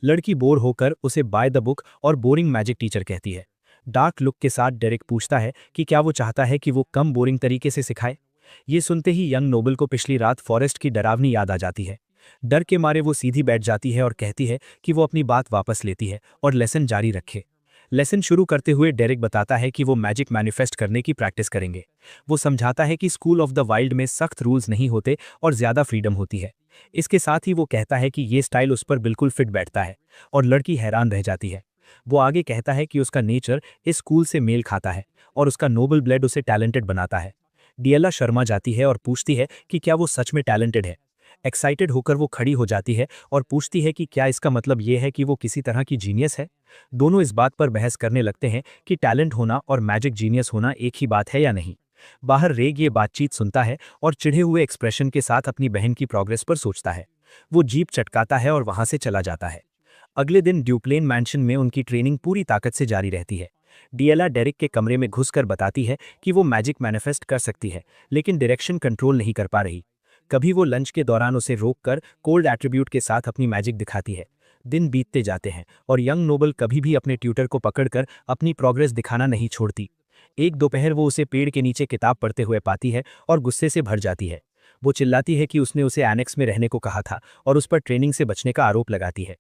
लड़की बोर होकर उसे बाय द बुक और बोरिंग मैजिक टीचर कहती है। डार्क लुक के साथ डेरेक पूछता है कि क्या वो चाहता है कि वो कम बोरिंग तरीके से सिखाए। ये सुनते ही यंग नोबल को पिछली रात फॉरेस्ट की डरावनी याद आ जाती है। डर के मारे वो सीधी बैठ जाती है और कहती है कि वो अपनी बात वापस लेती है और लेसन जारी रखे। लेसन शुरू करते हुए डेरेक बताता है कि वो मैजिक मैनिफेस्ट करने की प्रैक्टिस करेंगे। वो समझाता है कि स्कूल ऑफ द वाइल्ड में सख्त रूल्स नहीं होते और ज्यादा फ्रीडम होती है। इसके साथ ही वो कहता है कि ये स्टाइल उस पर बिल्कुल फिट बैठता है, और लड़की हैरान रह जाती है। वो आगे कहता है कि उसका नेचर इस स्कूल से मेल खाता है और उसका नोबल ब्लड उसे टैलेंटेड बनाता है। डिएला शर्मा जाती है और पूछती है कि क्या वो सच में टैलेंटेड है। एक्साइटेड होकर वो खड़ी हो जाती है और पूछती है कि क्या इसका मतलब ये है कि वो किसी तरह की जीनियस है। दोनों इस बात पर बहस करने लगते हैं कि टैलेंट होना और मैजिक जीनियस होना एक ही बात है या नहीं। बाहर रेग ये बातचीत सुनता है और चिढ़े हुए एक्सप्रेशन के साथ अपनी बहन की प्रोग्रेस पर सोचता है। वो जीप चटकाता है और वहां से चला जाता है। अगले दिन ड्यूप्लेन मैंशन में उनकी ट्रेनिंग पूरी ताकत से जारी रहती है। डिएला डेरिक के कमरे में घुसकर बताती है कि वो मैजिक मैनिफेस्ट कर सकती है, लेकिन डायरेक्शन कंट्रोल नहीं कर पा रही। कभी वो लंच के दौरान उसे रोककर कोल्ड एट्रीब्यूट के साथ अपनी मैजिक दिखाती है। दिन बीतते जाते हैं और यंग नोबल कभी भी अपने ट्यूटर को पकड़कर अपनी प्रोग्रेस दिखाना नहीं छोड़ती। एक दोपहर वो उसे पेड़ के नीचे किताब पढ़ते हुए पाती है और गुस्से से भर जाती है। वो चिल्लाती है कि उसने उसे एनेक्स में रहने को कहा था और उस पर ट्रेनिंग से बचने का आरोप लगाती है।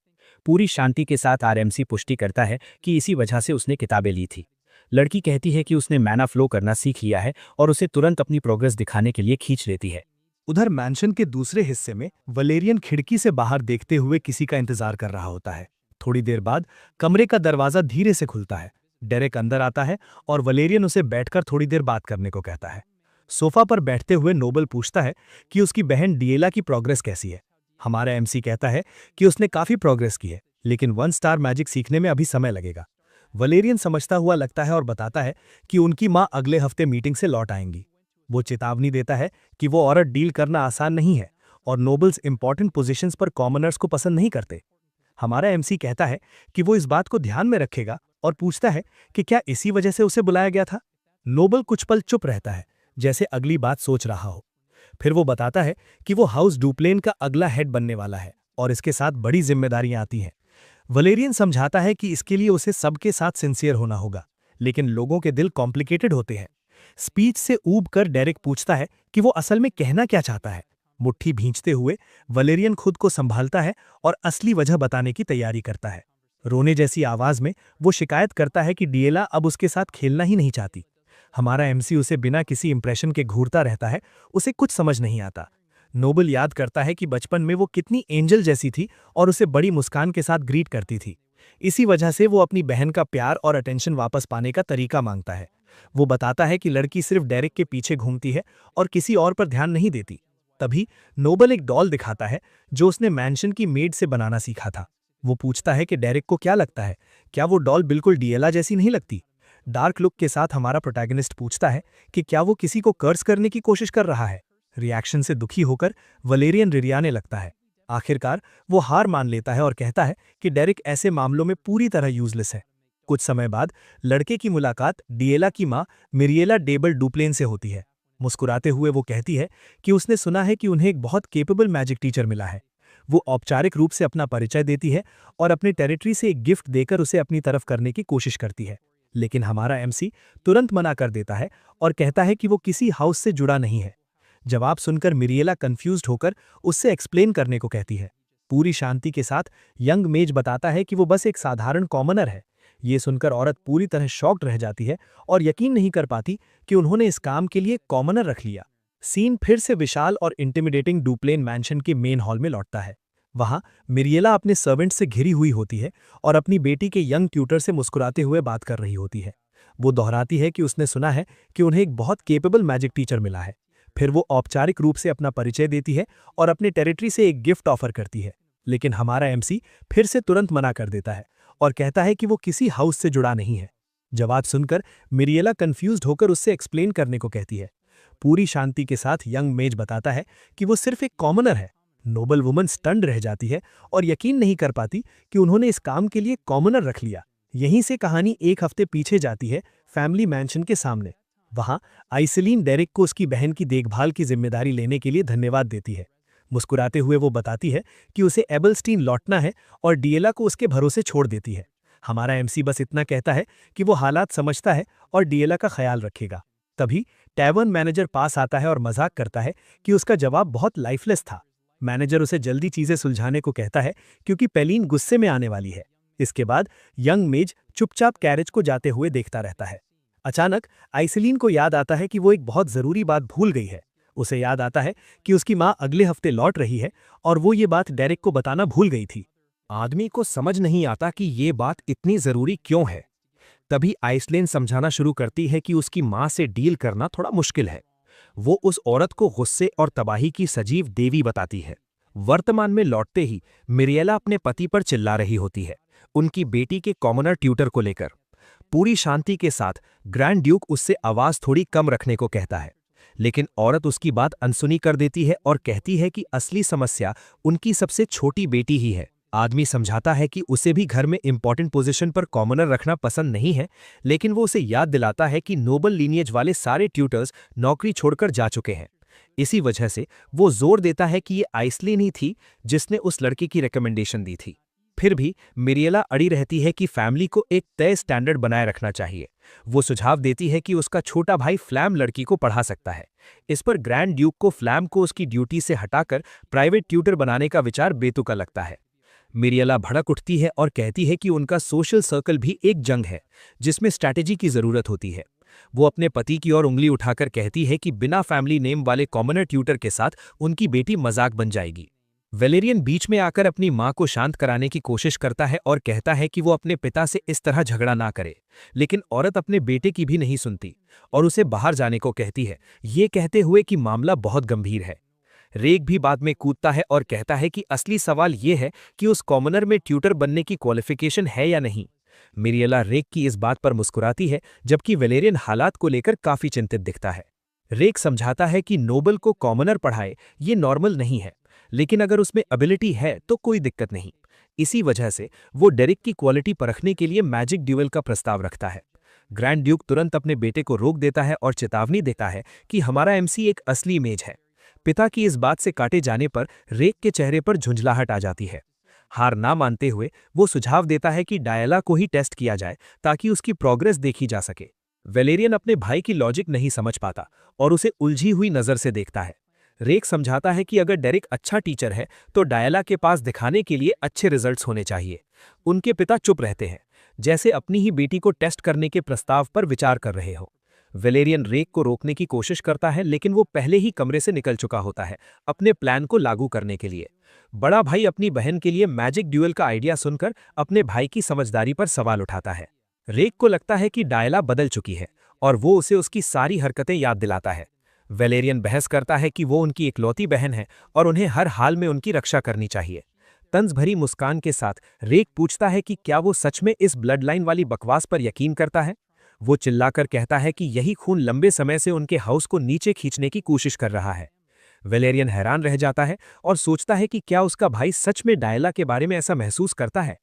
पूरी शांति के साथ आरएमसी पुष्टि करता है कि इसी वजह से उसने किताबें ली थी। लड़की कहती है कि उसने मैना फ्लो करना सीख लिया है और उसे तुरंत अपनी प्रोग्रेस दिखाने के लिए खींच लेती है। उधर मैंशन के दूसरे हिस्से में वलेरियन खिड़की से बाहर देखते हुए किसी का इंतजार कर रहा होता है। थोड़ी देर बाद कमरे का दरवाजा धीरे से खुलता है। डेरेक अंदर आता है और वलेरियन उसे बैठकर थोड़ी देर बात करने को कहता है। सोफा पर बैठते हुए नोबल पूछता है कि उसकी बहन डिएला की प्रोग्रेस कैसी है। हमारा एमसी कहता है कि उसने काफी प्रोग्रेस की है, लेकिन 1 स्टार मैजिक सीखने में अभी समय लगेगा। वलेरियन समझता हुआ लगता है और बताता है कि उनकी मां अगले हफ्ते मीटिंग से लौट आएंगी। वो चेतावनी देता है कि वो औरत डील करना आसान नहीं है और नोबल्स इंपॉर्टेंट पोजीशंस पर कॉमनर्स को पसंद नहीं करते। हमारा एमसी कहता है कि वो इस बात को ध्यान में रखेगा और पूछता है कि क्या इसी वजह से उसे बुलाया गया था। नोबल कुछ पल चुप रहता है, जैसे अगली बात सोच रहा हो। फिर वो बताता है कि वो हाउस डुप्लेन का अगला हेड बनने वाला है और इसके साथ बड़ी जिम्मेदारियां आती हैं। वलेरियन समझाता है कि इसके लिए उसे सबके साथ सिंसियर होना होगा, लेकिन लोगों के दिल कॉम्प्लिकेटेड होते हैं। स्पीच से ऊब कर डेरेक पूछता है कि वो असल में कहना क्या चाहता है। मुट्ठी भींचते हुए वलेरियन खुद को संभालता है और असली वजह बताने की तैयारी करता है। रोने जैसी आवाज में वो शिकायत करता है कि डिएला अब उसके साथ खेलना ही नहीं चाहती। हमारा एमसी उसे बिना किसी इंप्रेशन के घूरता रहता है, उसे कुछ समझ नहीं आता। नोबल याद करता है कि बचपन में वो कितनी एंजल जैसी थी और उसे बड़ी मुस्कान के साथ ग्रीट करती थी। इसी वजह से वो अपनी बहन का प्यार और अटेंशन वापस पाने का तरीका मांगता है। वो बताता है कि लड़की सिर्फ डेरेक के पीछे घूमती है और किसी और पर ध्यान नहीं देती। तभी नोबल एक डॉल दिखाता है जो उसने मैंशन की मेड से बनाना सीखा था। वो पूछता है कि डेरेक को क्या लगता है, क्या वो डॉल बिल्कुल डिएला जैसी नहीं लगती? डार्क लुक के साथ हमारा प्रोटैगनिस्ट पूछता है कि क्या वो किसी को कर्स करने की कोशिश कर रहा है। रिएक्शन से दुखी होकर वलेरियन रिरियाने लगता है। आखिरकार वो हार मान लेता है और कहता है कि डेरिक ऐसे मामलों में पूरी तरह यूजलेस है। कुछ समय बाद लड़के की मुलाकात डिएला की मां मिरिएला डेबल डुप्लेन से होती है। मुस्कुराते हुए वो कहती है कि उसने सुना है कि उन्हें एक बहुत केपेबल मैजिक टीचर मिला है। वो औपचारिक रूप से अपना परिचय देती है और अपने टेरिटरी से एक गिफ्ट देकर उसे अपनी तरफ करने की कोशिश करती है। लेकिन हमारा एमसी तुरंत मना कर देता है और कहता है कि वो किसी हाउस से जुड़ा नहीं है। जवाब सुनकर मिरिएला कंफ्यूज्ड होकर उससे एक्सप्लेन करने को कहती है। पूरी शांति के साथ यंग मेज बताता है कि वो बस एक साधारण कॉमनर है। ये सुनकर औरत पूरी तरह शॉक्ड रह जाती है और यकीन नहीं कर पाती कि उन्होंने इस काम के लिए कॉमनर रख लिया। सीन फिर से विशाल और इंटिमिडेटिंग डुप्लेन मैंशन के मेन हॉल में लौटता है। वहां मिरिएला अपने सर्वेंट से घिरी हुई होती है और अपनी बेटी के यंग ट्यूटर से मुस्कुराते हुए बात कर रही होती है। वो दोहराती है कि उसने सुना है कि उन्हें एक बहुत केपेबल मैजिक टीचर मिला है। फिर वो औपचारिक रूप से अपना परिचय देती है और अपने टेरिटरी से एक गिफ्ट ऑफर करती है। लेकिन हमारा एमसी फिर से तुरंत मना कर देता है और कहता है कि वो किसी हाउस से जुड़ा नहीं है। जवाब सुनकर मिरिएला कंफ्यूज्ड होकर उससे एक्सप्लेन करने को कहती है। पूरी शांति के साथ यंग मेज बताता है कि वो सिर्फ एक कॉमनर है। नोबल वुमन स्टन्ड रह जाती है और यकीन नहीं कर पाती कि उन्होंने इस काम के लिए कॉमनर रख लिया। यहीं से कहानी एक हफ्ते पीछे जाती है फैमिली मैंशन के सामने। वहां आइसेलीन डेरिक को उसकी बहन की देखभाल की जिम्मेदारी लेने के लिए धन्यवाद देती है। मुस्कुराते हुए वो बताती है कि उसे एबलस्टीन लौटना है और डिएला को उसके भरोसे छोड़ देती है। हमारा एमसी बस इतना कहता है कि वो हालात समझता है और डिएला का ख्याल रखेगा। तभी टैवर्न मैनेजर पास आता है और मजाक करता है कि उसका जवाब बहुत लाइफलेस था। मैनेजर उसे जल्दी चीजें सुलझाने को कहता है क्योंकि पेलीन गुस्से में आने वाली है। इसके बाद यंग मेज चुपचाप कैरेज को जाते हुए देखता रहता है। अचानक आइसेलीन को याद आता है कि वो एक बहुत जरूरी बात भूल गई है। उसे याद आता है कि उसकी मां अगले हफ्ते लौट रही है और वो ये बात डेरेक को बताना भूल गई थी। आदमी को समझ नहीं आता कि ये बात इतनी जरूरी क्यों है। तभी आइसलेन समझाना शुरू करती है कि उसकी मां से डील करना थोड़ा मुश्किल है। वो उस औरत को गुस्से और तबाही की सजीव देवी बताती है। वर्तमान में लौटते ही मिरिएला अपने पति पर चिल्ला रही होती है, उनकी बेटी के कॉमनर ट्यूटर को लेकर। पूरी शांति के साथ ग्रैंड ड्यूक उससे आवाज थोड़ी कम रखने को कहता है, लेकिन औरत उसकी बात अनसुनी कर देती है और कहती है कि असली समस्या उनकी सबसे छोटी बेटी ही है। आदमी समझाता है कि उसे भी घर में इंपॉर्टेंट पोजीशन पर कॉमनर रखना पसंद नहीं है, लेकिन वो उसे याद दिलाता है कि नोबल लीनिएज वाले सारे ट्यूटर्स नौकरी छोड़कर जा चुके हैं। इसी वजह से वो जोर देता है कि ये आइसलीन ही थी जिसने उस लड़की की रिकमेंडेशन दी थी। फिर भी मिरिएला अड़ी रहती है कि फैमिली को एक तय स्टैंडर्ड बनाए रखना चाहिए। वो सुझाव देती है कि उसका छोटा भाई फ्लैम लड़की को पढ़ा सकता है। इस पर ग्रैंड ड्यूक को फ्लैम को उसकी ड्यूटी से हटाकर प्राइवेट ट्यूटर बनाने का विचार बेतुका लगता है। मिरिएला भड़क उठती है और कहती है कि उनका सोशल सर्कल भी एक जंग है जिसमें स्ट्रैटेजी की जरूरत होती है। वो अपने पति की ओर उंगली उठाकर कहती है कि बिना फैमिली नेम वाले कॉमनर ट्यूटर के साथ उनकी बेटी मजाक बन जाएगी। वेलेरियन बीच में आकर अपनी मां को शांत कराने की कोशिश करता है और कहता है कि वो अपने पिता से इस तरह झगड़ा ना करे, लेकिन औरत अपने बेटे की भी नहीं सुनती और उसे बाहर जाने को कहती है, ये कहते हुए कि मामला बहुत गंभीर है। रेक भी बाद में कूदता है और कहता है कि असली सवाल ये है कि उस कॉमनर में ट्यूटर बनने की क्वालिफिकेशन है या नहीं। मिरिएला रेक की इस बात पर मुस्कुराती है, जबकि वेलेरियन हालात को लेकर काफी चिंतित दिखता है। रेक समझाता है कि नोबल को कॉमनर पढ़ाए ये नॉर्मल नहीं है, लेकिन अगर उसमें एबिलिटी है तो कोई दिक्कत नहीं। इसी वजह से वो डेरिक की क्वालिटी परखने के लिए मैजिक ड्यूएल का प्रस्ताव रखता है। ग्रैंड ड्यूक तुरंत अपने बेटे को रोक देता है और चेतावनी देता है कि हमारा एमसी एक असली इमेज है। पिता की इस बात से काटे जाने पर रेक के चेहरे पर झुंझलाहट आ जाती है। हार ना मानते हुए वो सुझाव देता है कि डायला को ही टेस्ट किया जाए ताकि उसकी प्रोग्रेस देखी जा सके। वेलेरियन अपने भाई की लॉजिक नहीं समझ पाता और उसे उलझी हुई नजर से देखता है। रेक समझाता है कि अगर डेरिक अच्छा टीचर है तो डायला के पास दिखाने के लिए अच्छे रिजल्ट्स होने चाहिए। उनके पिता चुप रहते हैं, जैसे अपनी ही बेटी को टेस्ट करने के प्रस्ताव पर विचार कर रहे हो। वेलेरियन रेक को रोकने की कोशिश करता है, लेकिन वो पहले ही कमरे से निकल चुका होता है अपने प्लान को लागू करने के लिए। बड़ा भाई अपनी बहन के लिए मैजिक ड्यूएल का आइडिया सुनकर अपने भाई की समझदारी पर सवाल उठाता है। रेक को लगता है कि डायला बदल चुकी है और वो उसे उसकी सारी हरकतें याद दिलाता है। वेलेरियन बहस करता है कि वो उनकी इकलौती बहन है और उन्हें हर हाल में उनकी रक्षा करनी चाहिए। तंज भरी मुस्कान के साथ रेक पूछता है कि क्या वो सच में इस ब्लड लाइन वाली बकवास पर यकीन करता है। वो चिल्लाकर कहता है कि यही खून लंबे समय से उनके हाउस को नीचे खींचने की कोशिश कर रहा है। वेलेरियन हैरान रह जाता है और सोचता है कि क्या उसका भाई सच में डायला के बारे में ऐसा महसूस करता है।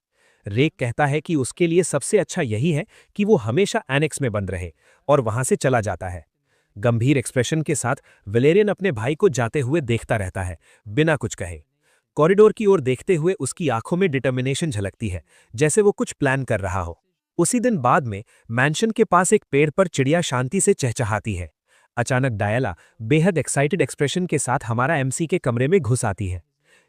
रेक कहता है कि उसके लिए सबसे अच्छा यही है कि वो हमेशा एनेक्स में बंद रहे, और वहां से चला जाता है। गंभीर एक्सप्रेशन के साथ वेलेरियन अपने भाई को जाते हुए देखता रहता है, बिना कुछ कहे। कॉरिडोर की ओर देखते हुए उसकी आंखों में डिटर्मिनेशन झलकती है, जैसे वो कुछ प्लान कर रहा हो। उसी दिन बाद में मैंशन के पास एक पेड़ पर चिड़िया शांति से चहचहाती है। अचानक डायला बेहद एक्साइटेड एक्सप्रेशन के साथ हमारा एमसी के कमरे में घुस आती है।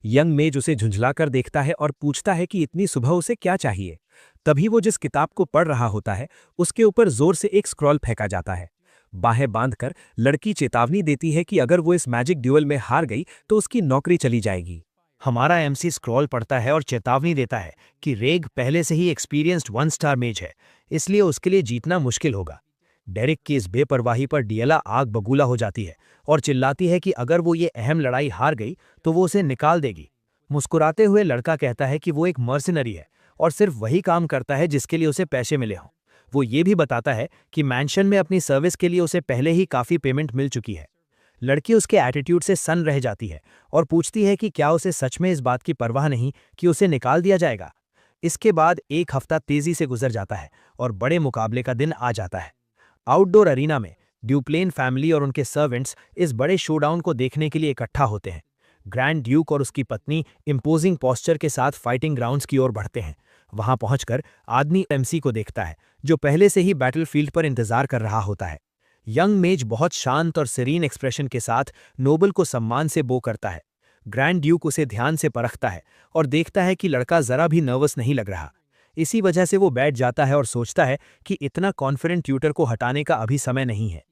यंग मेज उसे झुंझलाकर देखता है और पूछता है कि इतनी सुबह उसे क्या चाहिए। तभी वो जिस किताब को पढ़ रहा होता है उसके ऊपर जोर से एक स्क्रॉल फेंका जाता है। बाहें बांधकर लड़की चेतावनी देती है कि अगर वो इस मैजिक ड्यूएल में हार गई तो उसकी नौकरी चली जाएगी। हमारा एमसी स्क्रॉल पढ़ता है और चेतावनी देता है कि रेग पहले से ही एक्सपीरियंस्ड 1 स्टार मेज है, इसलिए उसके लिए जीतना मुश्किल होगा। डेरिक की इस बेपरवाही पर डियला आग बबूला हो जाती है और चिल्लाती है कि अगर वो ये अहम लड़ाई हार गई तो वो उसे निकाल देगी। मुस्कुराते हुए लड़का कहता है कि वो एक मर्सिनरी है और सिर्फ वही काम करता है जिसके लिए उसे पैसे मिले हों। वो ये भी बताता है कि मैंशन में अपनी सर्विस के लिए उसे पहले ही काफ़ी पेमेंट मिल चुकी है। लड़की उसके एटीट्यूड से सन्न रह जाती है और पूछती है कि क्या उसे सच में इस बात की परवाह नहीं कि उसे निकाल दिया जाएगा। इसके बाद एक हफ्ता तेजी से गुजर जाता है और बड़े मुकाबले का दिन आ जाता है। आउटडोर अरीना में ड्यूप्लेन फैमिली और उनके सर्वेंट्स इस बड़े शोडाउन को देखने के लिए इकट्ठा होते हैं। ग्रैंड ड्यूक और उसकी पत्नी इम्पोजिंग पोस्चर के साथ फाइटिंग ग्राउंड्स की ओर बढ़ते हैं। वहां पहुंचकर आदमी एमसी को देखता है, जो पहले से ही बैटलफील्ड पर इंतजार कर रहा होता है। यंग मेज बहुत शांत और सीरीन एक्सप्रेशन के साथ नोबल को सम्मान से बो करता है। ग्रैंड ड्यूक उसे ध्यान से परखता है और देखता है कि लड़का जरा भी नर्वस नहीं लग रहा। इसी वजह से वो बैठ जाता है और सोचता है कि इतना कॉन्फिडेंट ट्यूटर को हटाने का अभी समय नहीं है।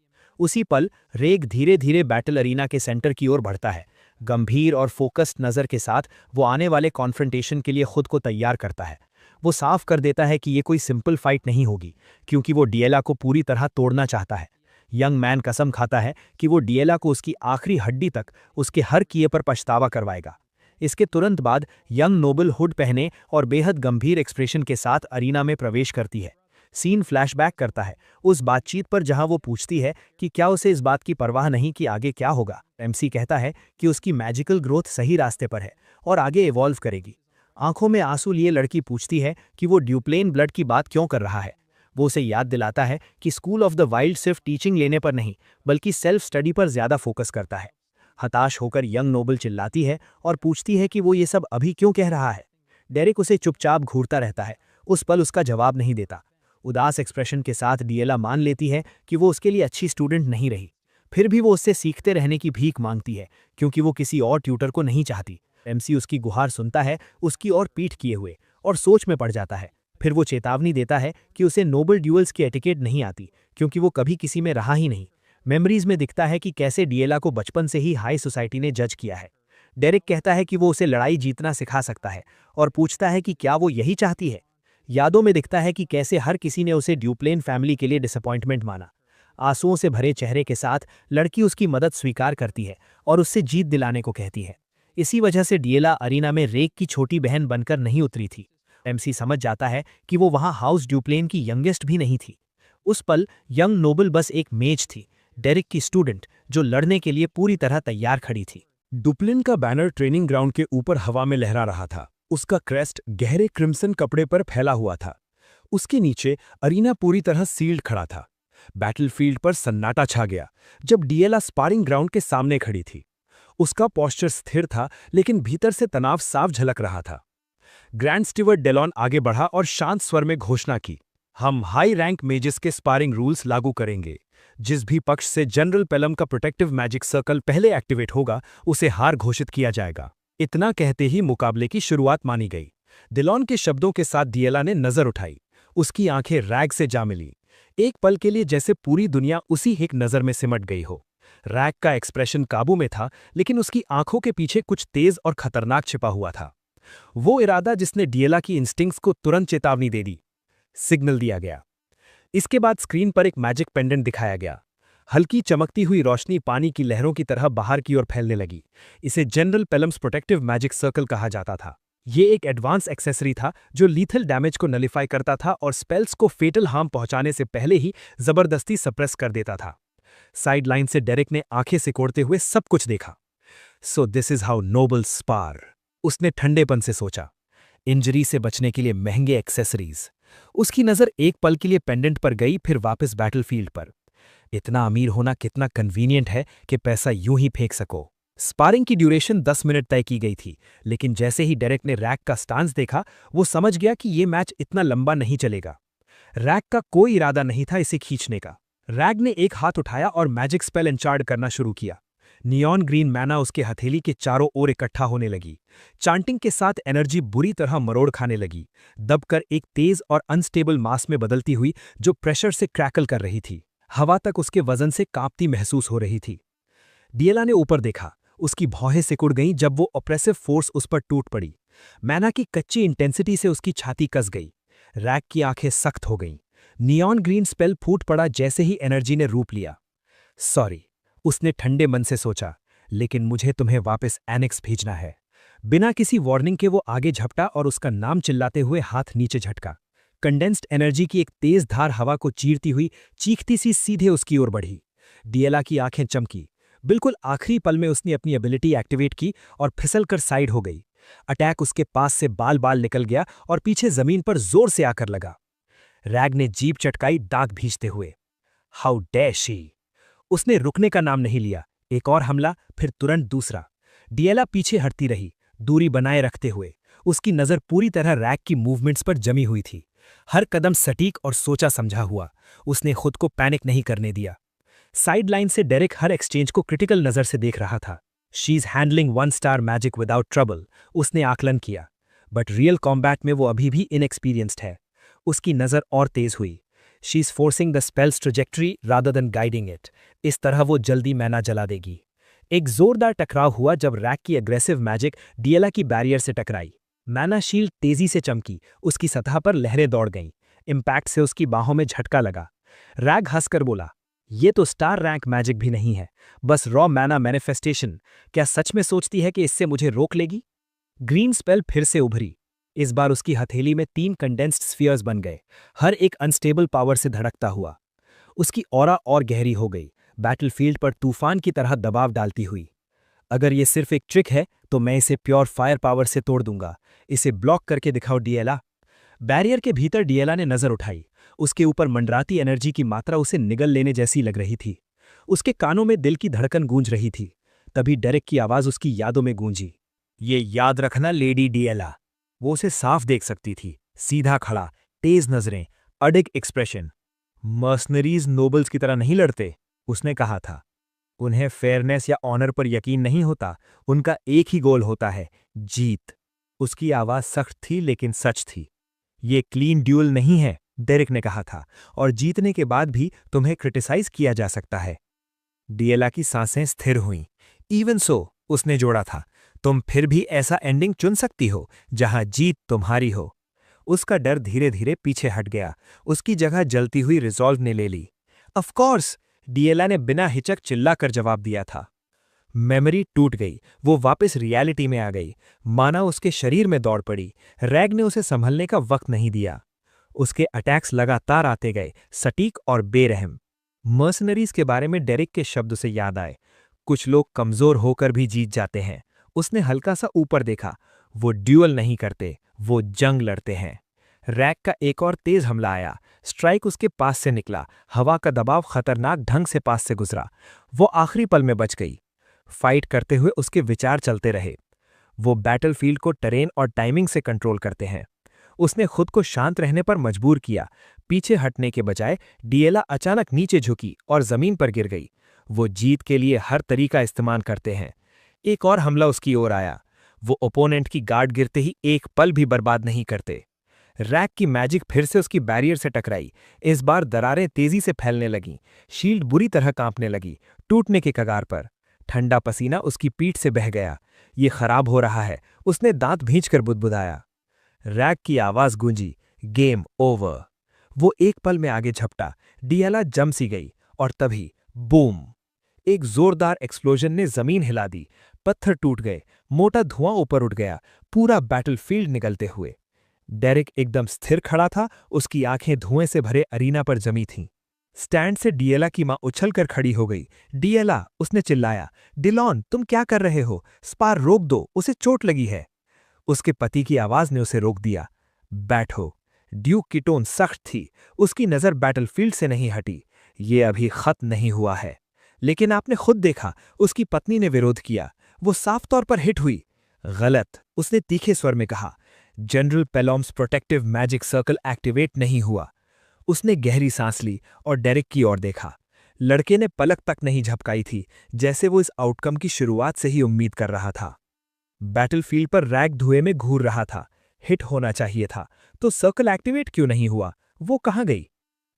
उसी पल रेग धीरे धीरे बैटल अरीना के सेंटर की ओर बढ़ता है। गंभीर और फोकस्ड नज़र के साथ वो आने वाले कॉन्फ्रंटेशन के लिए खुद को तैयार करता है। वो साफ कर देता है कि ये कोई सिंपल फाइट नहीं होगी, क्योंकि वो डिएला को पूरी तरह तोड़ना चाहता है। यंग मैन कसम खाता है कि वो डिएला को उसकी आखिरी हड्डी तक उसके हर किए पर पछतावा करवाएगा। इसके तुरंत बाद यंग नोबल हुड पहने और बेहद गंभीर एक्सप्रेशन के साथ अरीना में प्रवेश करती है। सीन फ्लैशबैक करता है उस बातचीत पर जहां वो पूछती है कि क्या उसे इस बात की परवाह नहीं कि आगे क्या होगा। एमसी कहता है कि उसकी मैजिकल ग्रोथ सही रास्ते पर है और आगे इवॉल्व करेगी। आंखों में आंसू लिए लड़की पूछती है कि वो ड्यूप्लेन ब्लड की बात क्यों कर रहा है। वो उसे याद दिलाता है कि स्कूल ऑफ द वाइल्ड सिर्फ टीचिंग लेने पर नहीं, बल्कि सेल्फ स्टडी पर ज्यादा फोकस करता है। हताश होकर यंग नोबल चिल्लाती है और पूछती है कि वो ये सब अभी क्यों कह रहा है। डेरिक उसे चुपचाप घूरता रहता है, उस पल उसका जवाब नहीं देता। उदास एक्सप्रेशन के साथ डिएला मान लेती है कि वो उसके लिए अच्छी स्टूडेंट नहीं रही। फिर भी वो उससे सीखते रहने की भीख मांगती है, क्योंकि वो किसी और ट्यूटर को नहीं चाहती। एमसी उसकी गुहार सुनता है, उसकी ओर पीठ किए हुए, और सोच में पड़ जाता है। फिर वो चेतावनी देता है कि उसे नोबल ड्यूअल्स की एटिकेट नहीं आती, क्योंकि वो कभी किसी में रहा ही नहीं। मेमोरीज में दिखता है कि कैसे डिएला को बचपन से ही हाई सोसाइटी ने जज किया है। डेरिक कहता है कि वो उसे लड़ाई जीतना सिखा सकता है और पूछता है कि क्या वो यही चाहती है। यादों में दिखता है कि कैसे हर किसी ने उसे ड्यूप्लेन फैमिली के लिए डिसअपॉइंटमेंट माना। आंसुओं से भरे चेहरे के साथ लड़की उसकी मदद स्वीकार करती है और उससे जीत दिलाने को कहती है। इसी वजह से डिएला अरीना में रेक की छोटी बहन बनकर नहीं उतरी थी। एमसी समझ जाता है कि वो वहां हाउस ड्यूप्लेन की यंगेस्ट भी नहीं थी। उस पल यंग नोबल बस एक मेज थी, डेरिक की स्टूडेंट, जो लड़ने के लिए पूरी तरह तैयार खड़ी थी। डुप्लिन का बैनर ट्रेनिंग ग्राउंड के ऊपर हवा में लहरा रहा था। उसका क्रेस्ट गहरे क्रिम्सन कपड़े पर फैला हुआ था। उसके नीचे अरीना पूरी तरह सील्ड खड़ा था। बैटलफील्ड पर सन्नाटा छा गया जब डिएला स्पारिंग ग्राउंड के सामने खड़ी थी। उसका पोस्चर स्थिर था, लेकिन भीतर से तनाव साफ झलक रहा था। ग्रैंड स्टीवर्ड डेलॉन आगे बढ़ा और शांत स्वर में घोषणा की, हम हाई रैंक मेजेस के स्पारिंग रूल्स लागू करेंगे। जिस भी पक्ष से जनरल पेलम का प्रोटेक्टिव मैजिक सर्कल पहले एक्टिवेट होगा उसे हार घोषित किया जाएगा। इतना कहते ही मुकाबले की शुरुआत मानी गई। डिलॉन के शब्दों के साथ डिएला ने नजर उठाई। उसकी आंखें रैग से जा मिली। एक पल के लिए जैसे पूरी दुनिया उसी एक नजर में सिमट गई हो। रैग का एक्सप्रेशन काबू में था, लेकिन उसकी आंखों के पीछे कुछ तेज और खतरनाक छिपा हुआ था। वो इरादा जिसने डिएला की इंस्टिंक्ट्स को तुरंत चेतावनी दे दी। सिग्नल दिया गया। इसके बाद स्क्रीन पर एक मैजिक पेंडेंट दिखाया गया। हल्की चमकती हुई रोशनी पानी की लहरों की तरह बाहर की ओर फैलने लगी। इसे जनरल पेलम्स प्रोटेक्टिव मैजिक सर्कल कहा जाता था। ये एक एडवांस एक्सेसरी था जो लीथल डैमेज को नलिफाई करता था और स्पेल्स को फेटल हार्म पहुंचाने से पहले ही जबरदस्ती सप्रेस कर देता था। साइडलाइन से डेरिक ने आंखें सिकोड़ते हुए सब कुछ देखा। So this is how noble spar, उसने ठंडेपन से सोचा। इंजरी से बचने के लिए महंगे एक्सेसरीज। उसकी नजर एक पल के लिए पेंडेंट पर गई, फिर वापस बैटलफील्ड पर। इतना अमीर होना कितना कन्वीनियंट है कि पैसा यूं ही फेंक सको। स्पारिंग की ड्यूरेशन 10 मिनट तय की गई थी, लेकिन जैसे ही डेरेक ने रैग का स्टांस देखा, वो समझ गया कि ये मैच इतना लंबा नहीं चलेगा। रैग का कोई इरादा नहीं था इसे खींचने का। रैग ने एक हाथ उठाया और मैजिक स्पेल एन्चार्ड करना शुरू किया। नियॉन ग्रीन मैना उसके हथेली के चारों ओर इकट्ठा होने लगी। चांटिंग के साथ एनर्जी बुरी तरह मरोड़ खाने लगी, दबकर एक तेज और अनस्टेबल मास में बदलती हुई जो प्रेशर से क्रैकल कर रही थी। हवा तक उसके वजन से कांपती महसूस हो रही थी। डिएला ने ऊपर देखा। उसकी भौहें सिकुड़ गईं जब वो ऑप्रेसिव फोर्स उस पर टूट पड़ी। मैना की कच्ची इंटेंसिटी से उसकी छाती कस गई। रैग की आंखें सख्त हो गईं। नियॉन ग्रीन स्पेल फूट पड़ा जैसे ही एनर्जी ने रूप लिया। सॉरी, उसने ठंडे मन से सोचा, लेकिन मुझे तुम्हें वापस एनेक्स भेजना है। बिना किसी वार्निंग के वो आगे झपटा और उसका नाम चिल्लाते हुए हाथ नीचे झटका। कंडेंस्ड एनर्जी की एक तेज धार हवा को चीरती हुई चीखती सी सीधे उसकी ओर बढ़ी। डिएला की आंखें चमकी। बिल्कुल आखिरी पल में उसने अपनी एबिलिटी एक्टिवेट की और फिसलकर साइड हो गई। अटैक उसके पास से बाल बाल निकल गया और पीछे जमीन पर जोर से आकर लगा। रैग ने जीभ चटकाई दांत भींचते हुए। How dare she! उसने रुकने का नाम नहीं लिया। एक और हमला, फिर तुरंत दूसरा। डिएला पीछे हटती रही, दूरी बनाए रखते हुए। उसकी नजर पूरी तरह रैग की मूवमेंट्स पर जमी हुई थी। हर कदम सटीक और सोचा समझा हुआ। उसने खुद को पैनिक नहीं करने दिया। साइडलाइन से डेरिक हर एक्सचेंज को क्रिटिकल नजर से देख रहा था। She is handling 1 star magic without trouble, उसने आकलन किया। बट रियल कॉम्बैट में वो अभी भी इनएक्सपीरियंस्ड है। उसकी नजर और तेज हुई। She is forcing the spells trajectory rather than guiding it. इस तरह वो जल्दी मैना जला देगी। एक जोरदार टकराव हुआ जब रैग की अग्रेसिव मैजिक डिएला की बैरियर से टकराई। मैना शील्ड तेजी से चमकी, उसकी सतह पर लहरें दौड़ गईं। इम्पैक्ट से उसकी बाहों में झटका लगा। रैग हंसकर बोला, ये तो स्टार रैंक मैजिक भी नहीं है, बस रॉ मैना मैनिफेस्टेशन। क्या सच में सोचती है कि इससे मुझे रोक लेगी? ग्रीन स्पेल फिर से उभरी। इस बार उसकी हथेली में 3 कंडेंस्ड स्फीयर्स बन गए, हर एक अनस्टेबल पावर से धड़कता हुआ। उसकी ऑरा और गहरी हो गई, बैटलफील्ड पर तूफान की तरह दबाव डालती हुई। अगर ये सिर्फ एक ट्रिक है तो मैं इसे प्योर फायर पावर से तोड़ दूंगा। इसे ब्लॉक करके दिखाओ डिएला। बैरियर के भीतर डिएला ने नजर उठाई। उसके ऊपर मंडराती एनर्जी की मात्रा उसे निगल लेने जैसी लग रही थी। उसके कानों में दिल की धड़कन गूंज रही थी। तभी डेरेक की आवाज उसकी यादों में गूंजी। ये याद रखना लेडी डिएला। वो उसे साफ देख सकती थी, सीधा खड़ा, तेज नजरें, अडिग एक्सप्रेशन। मर्सनरीज नोबल्स की तरह नहीं लड़ते, उसने कहा था। उन्हें फेयरनेस या ऑनर पर यकीन नहीं होता, उनका एक ही गोल होता है, जीत। उसकी आवाज सख्त थी लेकिन सच थी। ये क्लीन ड्यूल नहीं है, डेरिक ने कहा था, और जीतने के बाद भी तुम्हें क्रिटिसाइज किया जा सकता है। डिएला की सांसें स्थिर हुईं। इवन सो, उसने जोड़ा था, तुम फिर भी ऐसा एंडिंग चुन सकती हो जहां जीत तुम्हारी हो। उसका डर धीरे धीरे पीछे हट गया। उसकी जगह जलती हुई रिजॉल्व ने ले ली। ऑफ कोर्स, डिएला ने बिना हिचक चिल्लाकर जवाब दिया था। मेमोरी टूट गई। वो वापस रियलिटी में आ गई। माना उसके शरीर में दौड़ पड़ी। रैग ने उसे संभलने का वक्त नहीं दिया। उसके अटैक्स लगातार आते गए, सटीक और बेरहम। मर्सनरीज के बारे में डेरिक के शब्द से याद आए। कुछ लोग कमजोर होकर भी जीत जाते हैं। उसने हल्का सा ऊपर देखा। वो ड्यूअल नहीं करते, वो जंग लड़ते हैं। रैग का एक और तेज हमला आया। स्ट्राइक उसके पास से निकला। हवा का दबाव खतरनाक ढंग से पास से गुजरा। वो आखिरी पल में बच गई। फाइट करते हुए उसके विचार चलते रहे। वो बैटलफील्ड को टरेन और टाइमिंग से कंट्रोल करते हैं। उसने खुद को शांत रहने पर मजबूर किया, पीछे हटने के बजाय डिएला अचानक नीचे झुकी और जमीन पर गिर गई। वो जीत के लिए हर तरीका इस्तेमाल करते हैं। एक और हमला उसकी ओर आया। वो ओपोनेंट की गार्ड गिरते ही एक पल भी बर्बाद नहीं करते। रैग की मैजिक फिर से उसकी बैरियर से टकराई। इस बार दरारें तेजी से फैलने लगीं। शील्ड बुरी तरह कांपने लगी, टूटने के कगार पर। ठंडा पसीना उसकी पीठ से बह गया। ये खराब हो रहा है, उसने दांत भींचकर बुदबुदाया। रैग की आवाज गूंजी, गेम ओवर। वो एक पल में आगे झपटा, डिएला जम सी गई और तभी बूम! एक जोरदार एक्सप्लोजन ने जमीन हिला दी। पत्थर टूट गए, मोटा धुआं ऊपर उठ गया, पूरा बैटलफील्ड निकलते हुए। डेरिक एकदम स्थिर खड़ा था, उसकी आंखें धुएं से भरे अरीना पर जमी थीं। स्टैंड से डिएला की मां उछलकर खड़ी हो गई। डिएला, उसने चिल्लाया, डिलॉन, तुम क्या कर रहे हो? स्पार रोक दो, उसे चोट लगी है। उसके पति की आवाज ने उसे रोक दिया। बैठो। ड्यूक की टोन सख्त थी, उसकी नजर बैटलफील्ड से नहीं हटी। ये अभी खत्म नहीं हुआ है। लेकिन आपने खुद देखा, उसकी पत्नी ने विरोध किया। वो साफ तौर पर हिट हुई। गलत, उसने तीखे स्वर में कहा। General Pelloms protective magic circle activate नहीं हुआ। उसने गहरी सांस ली और डेरिक की ओर देखा। लड़के ने पलक तक नहीं झपकाई थी, जैसे वो इस आउटकम की शुरुआत से ही उम्मीद कर रहा था। बैटलफील्ड पर रैग धुएं में घूर रहा था। हिट होना चाहिए था, तो सर्कल एक्टिवेट क्यों नहीं हुआ? वो कहाँ गई?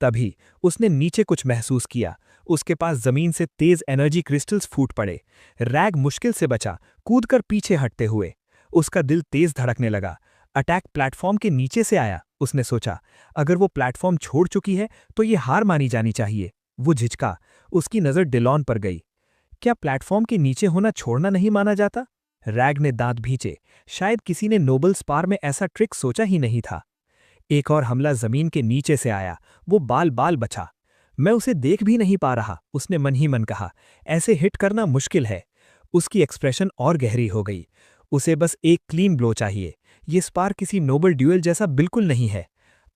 तभी उसने नीचे कुछ महसूस किया। उसके पास जमीन से तेज एनर्जी क्रिस्टल्स फूट पड़े। रैग मुश्किल से बचा, कूदकर पीछे हटते हुए। उसका दिल तेज धड़कने लगा। अटैक प्लेटफॉर्म के नीचे से आया, उसने सोचा। अगर वो प्लेटफॉर्म छोड़ चुकी है तो ये हार मानी जानी चाहिए। वो झिझका, उसकी नजर डिलॉन पर गई। क्या प्लेटफॉर्म के नीचे होना छोड़ना नहीं माना जाता? रैग ने दांत भींचे। शायद किसी ने नोबल स्पार में ऐसा ट्रिक सोचा ही नहीं था। एक और हमला जमीन के नीचे से आया। वो बाल बाल बचा। मैं उसे देख भी नहीं पा रहा, उसने मन ही मन कहा। ऐसे हिट करना मुश्किल है। उसकी एक्सप्रेशन और गहरी हो गई। उसे बस एक क्लीन ब्लो चाहिए। ये स्पार किसी नोबल ड्यूएल जैसा बिल्कुल नहीं है।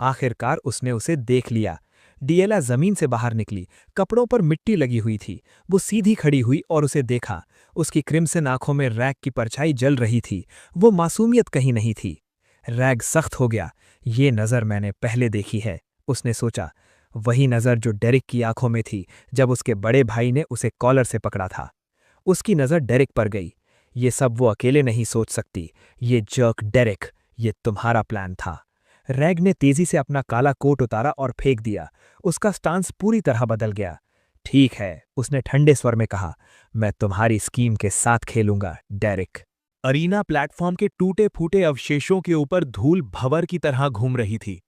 आखिरकार उसने उसे देख लिया। डिएला जमीन से बाहर निकली, कपड़ों पर मिट्टी लगी हुई थी। वो सीधी खड़ी हुई और उसे देखा। उसकी क्रिम्सन आंखों में रैग की परछाई जल रही थी। वो मासूमियत कहीं नहीं थी। रैग सख्त हो गया। ये नज़र मैंने पहले देखी है, उसने सोचा। वही नज़र जो डेरिक की आंखों में थी जब उसके बड़े भाई ने उसे कॉलर से पकड़ा था। उसकी नज़र डेरिक पर गई। ये सब वो अकेले नहीं सोच सकती। ये जर्क डेरिक, ये तुम्हारा प्लान था। रैग ने तेजी से अपना काला कोट उतारा और फेंक दिया। उसका स्टांस पूरी तरह बदल गया। ठीक है, उसने ठंडे स्वर में कहा, मैं तुम्हारी स्कीम के साथ खेलूंगा, डेरिक। अरीना प्लेटफॉर्म के टूटे फूटे अवशेषों के ऊपर धूल भंवर की तरह घूम रही थी।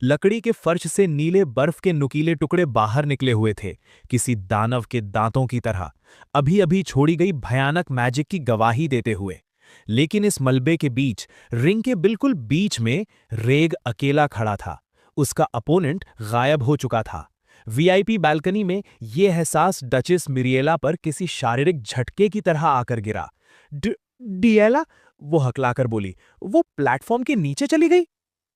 लकड़ी के फर्श से नीले बर्फ के नुकीले टुकड़े बाहर निकले हुए थे, किसी दानव के दांतों की तरह, अभी अभी छोड़ी गई भयानक मैजिक की गवाही देते हुए। लेकिन इस मलबे के बीच, रिंग के बिल्कुल बीच में, रेग अकेला खड़ा था। उसका अपोनेंट गायब हो चुका था। वीआईपी बालकनी में यह एहसास डचेस मिरिएला पर किसी शारीरिक झटके की तरह आकर गिरा। डिएला, वो हकलाकर बोली, वो प्लेटफॉर्म के नीचे चली गई।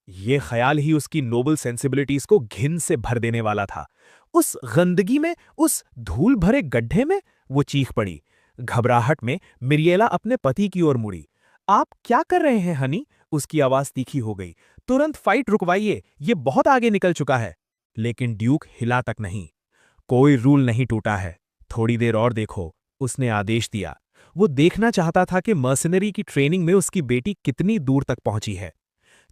ये ख्याल ही उसकी नोबल सेंसिबिलिटीज को घिन से भर देने वाला था। उस गंदगी में, उस धूल भरे गड्ढे में, वो चीख पड़ी। घबराहट में मिरिएला अपने पति की ओर मुड़ी। आप क्या कर रहे हैं हनी? उसकी आवाज तीखी हो गई। तुरंत फाइट रुकवाइए, ये बहुत आगे निकल चुका है। लेकिन ड्यूक हिला तक नहीं। कोई रूल नहीं टूटा है, थोड़ी देर और देखो, उसने आदेश दिया। वो देखना चाहता था कि मर्सनरी की ट्रेनिंग में उसकी बेटी कितनी दूर तक पहुंची है।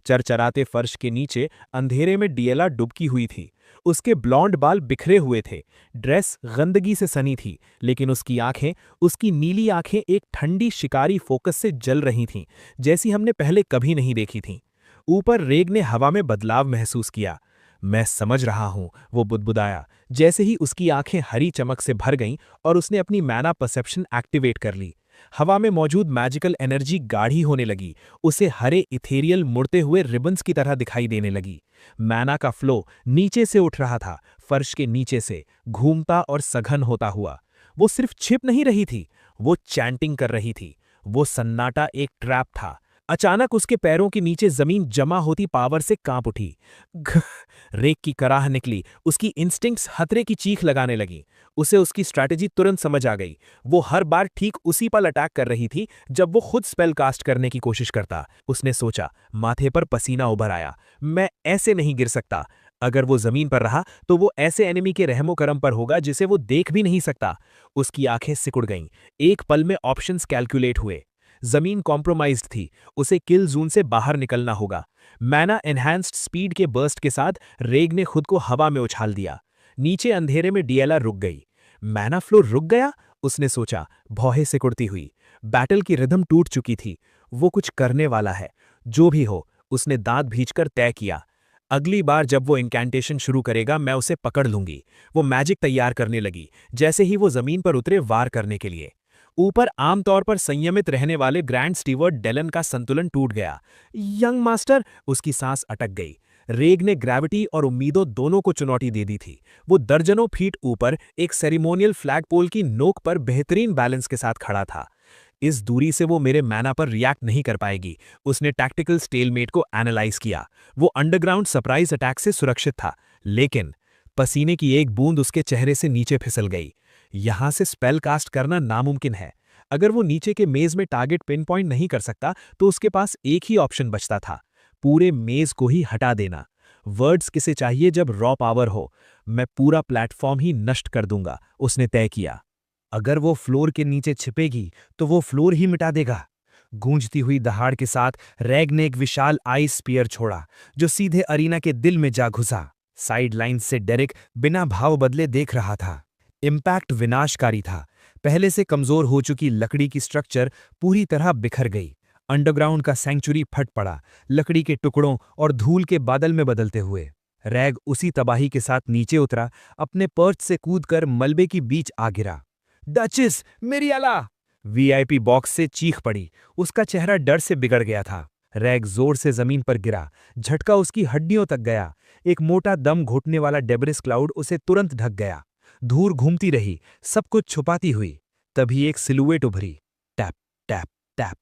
चरचराते फर्श के नीचे अंधेरे में डिएला डुबकी हुई थी। उसके ब्लॉन्ड बाल बिखरे हुए थे। ड्रेस गंदगी से सनी थी, लेकिन उसकी आंखें, उसकी नीली आंखें एक ठंडी शिकारी फोकस से जल रही थीं, जैसी हमने पहले कभी नहीं देखी थीं। ऊपर रेग ने हवा में बदलाव महसूस किया। मैं समझ रहा हूं, वो बुदबुदाया, जैसे ही उसकी आंखें हरी चमक से भर गईं और उसने अपनी मैना परसेप्शन एक्टिवेट कर ली। हवा में मौजूद मैजिकल एनर्जी गाढ़ी होने लगी। उसे हरे इथेरियल मुड़ते हुए रिबन्स की तरह दिखाई देने लगी। मैना का फ्लो नीचे से उठ रहा था, फर्श के नीचे से, घूमता और सघन होता हुआ। वो सिर्फ छिप नहीं रही थी, वो चैंटिंग कर रही थी। वो सन्नाटा एक ट्रैप था। अचानक उसके पैरों के नीचे जमीन जमा होती पावर से कांप उठी। रेक की कराह निकली। उसकी इंस्टिंक्ट्स खतरे की चीख लगाने लगी। उसे उसकी स्ट्रैटेजी तुरंत समझ आ गई। वो हर बार ठीक उसी पल अटैक कर रही थी जब वो खुद स्पेल कास्ट करने की कोशिश करता। उसने सोचा, माथे पर पसीना उभर आया। मैं ऐसे नहीं गिर सकता। अगर वो जमीन पर रहा तो वो ऐसे एनिमी के रहमो करम पर होगा जिसे वो देख भी नहीं सकता। उसकी आंखें सिकुड़ गईं। एक पल में ऑप्शंस कैलकुलेट हुए। जमीन कॉम्प्रोमाइज्ड थी, उसे किल जोन से बाहर निकलना होगा। मैना एनहांस्ड स्पीड के बर्स्ट के साथ रेग ने खुद को हवा में उछाल दिया। नीचे अंधेरे में डीएलआर रुक गई। मैना फ्लो रुक गया, उसने सोचा, भौहें सिकुड़ती हुई। बैटल की रिदम टूट चुकी थी। वो कुछ करने वाला है, जो भी हो। उसने दांत भींचकर तय किया, अगली बार जब वो इंकैंटेशन शुरू करेगा मैं उसे पकड़ लूंगी। वो मैजिक तैयार करने लगी। जैसे ही वो जमीन पर उतरे वार करने के लिए, ऊपर आमतौर पर संयमित रहने वाले ग्रैंड स्टीवर्ड डेलन का संतुलन टूट गया। यंग मास्टर, उसकी सांस अटक गई। रेग ने ग्रेविटी और उम्मीदों दोनों को चुनौती दे दी थी। वो दर्जनों फीट ऊपर एक सेरेमोनियल फ्लैगपोल की नोक पर बेहतरीन बैलेंस के साथ खड़ा था। इस दूरी से वो मेरे मैना पर रिएक्ट नहीं कर पाएगी। उसने टैक्टिकल स्टेलमेट को एनालाइज किया। वो अंडरग्राउंड सरप्राइज अटैक से सुरक्षित था, लेकिन पसीने की एक बूंद उसके चेहरे से नीचे फिसल गई। यहां से स्पेल कास्ट करना नामुमकिन है। अगर वो नीचे के मेज में टारगेट पिन पॉइंट नहीं कर सकता तो उसके पास एक ही ऑप्शन बचता था, पूरे मेज को ही हटा देना। वर्ड्स किसे चाहिए जब रॉ पावर हो? मैं पूरा प्लेटफॉर्म ही नष्ट कर दूंगा, उसने तय किया। अगर वो फ्लोर के नीचे छिपेगी तो वो फ्लोर ही मिटा देगा। गूंजती हुई दहाड़ के साथ रैग ने एक विशाल आइस स्पीयर छोड़ा, जो सीधे अरीना के दिल में जा घुसा। साइड लाइन से डेरिक बिना भाव बदले देख रहा था। इम्पैक्ट विनाशकारी था। पहले से कमजोर हो चुकी लकड़ी की स्ट्रक्चर पूरी तरह बिखर गई। अंडरग्राउंड का सेंचुरी फट पड़ा, लकड़ी के टुकड़ों और धूल के बादल में बदलते हुए। रैग उसी तबाही के साथ नीचे उतरा, अपने पर्च से कूदकर मलबे की बीच आ गिरा। डचिस, मेरी अला! वीआईपी बॉक्स से चीख पड़ी। उसका चेहरा डर से बिगड़ गया था। रैग जोर से जमीन पर गिरा। झटका उसकी हड्डियों तक गया। एक मोटा दम घोटने वाला डेब्रिस क्लाउड उसे तुरंत ढक गया। धूल घूमती रही, सब कुछ छुपाती हुई। तभी एक सिलुएट उभरी। टैप टैप टैप,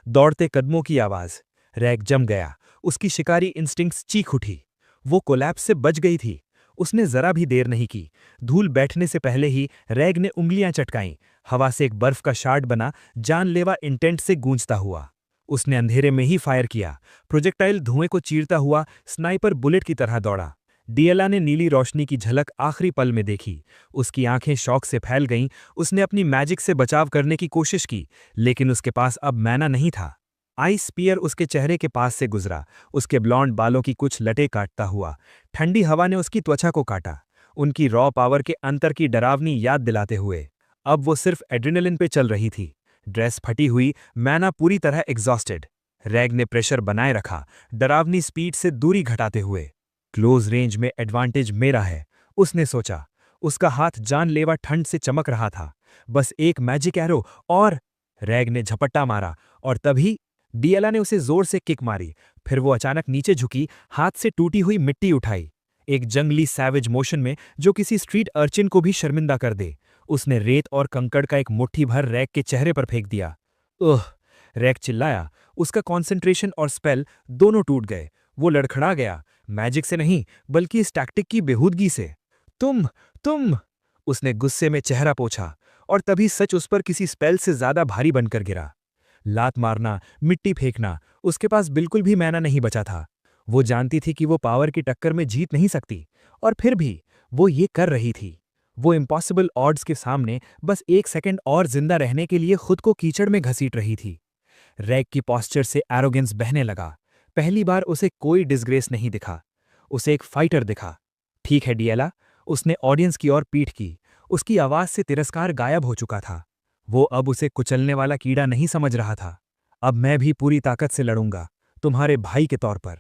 दौड़ते कदमों की आवाज। रैग जम गया। उसकी शिकारी इंस्टिंक्ट्स चीख उठी। वो कोलैप्स से बच गई थी। उसने जरा भी देर नहीं की। धूल बैठने से पहले ही रैग ने उंगलियां चटकाईं। हवा से एक बर्फ का शार्ड बना, जानलेवा इंटेंट से गूंजता हुआ। उसने अंधेरे में ही फायर किया। प्रोजेक्टाइल धुएं को चीरता हुआ स्नाइपर बुलेट की तरह दौड़ा। डीएलआर ने नीली रोशनी की झलक आखिरी पल में देखी। उसकी आंखें शौक से फैल गईं। उसने अपनी मैजिक से बचाव करने की कोशिश की, लेकिन उसके पास अब मैना नहीं था। आइस स्पीयर उसके चेहरे के पास से गुजरा, उसके ब्लॉन्ड बालों की कुछ लटें काटता हुआ। ठंडी हवा ने उसकी त्वचा को काटा, उनकी रॉ पावर के अंतर की डरावनी याद दिलाते हुए। अब वो सिर्फ एड्रेनलिन पे चल रही थी। ड्रेस फटी हुई, मैना पूरी तरह एग्जॉस्टेड। रैग ने प्रेशर बनाए रखा, डरावनी स्पीड से दूरी घटाते हुए। क्लोज रेंज में एडवांटेज मेरा है, उसने सोचा। उसका हाथ जानलेवा ठंड से चमक रहा था। बस एक मैजिक एरो और रैग ने झपट्टा मारा, और तभी डीएलआर ने उसे जोर से किक मारी। फिर वो अचानक नीचे झुकी, हाथ से टूटी हुई मिट्टी उठाई। एक जंगली सैवेज मोशन में जो किसी स्ट्रीट अर्चिन को भी शर्मिंदा कर दे। उसने रेत और कंकड़ का एक मुट्ठी भर रैग के चेहरे पर फेंक दिया। ओह! रैग चिल्लाया। उसका कॉन्सेंट्रेशन और स्पेल दोनों टूट गए। वो लड़खड़ा गया, मैजिक से नहीं बल्कि इस टैक्टिक की बेहूदगी से। तुम! उसने गुस्से में चेहरा पोंछा, और तभी सच उस पर किसी स्पेल से ज्यादा भारी बनकर गिरा। लात मारना, मिट्टी फेंकना, उसके पास बिल्कुल भी मैना नहीं बचा था। वो जानती थी कि वो पावर की टक्कर में जीत नहीं सकती, और फिर भी वो ये कर रही थी। वो इम्पॉसिबल ऑड्स के सामने बस एक सेकंड और जिंदा रहने के लिए खुद को कीचड़ में घसीट रही थी। रैग की पॉस्चर से एरोगेंस बहने लगा। पहली बार उसे कोई डिसग्रेस नहीं दिखा, उसे एक फाइटर दिखा। ठीक है डीएलआर, उसने ऑडियंस की ओर पीठ की। उसकी आवाज से तिरस्कार गायब हो चुका था। वो अब उसे कुचलने वाला कीड़ा नहीं समझ रहा था। अब मैं भी पूरी ताकत से लड़ूंगा, तुम्हारे भाई के तौर पर।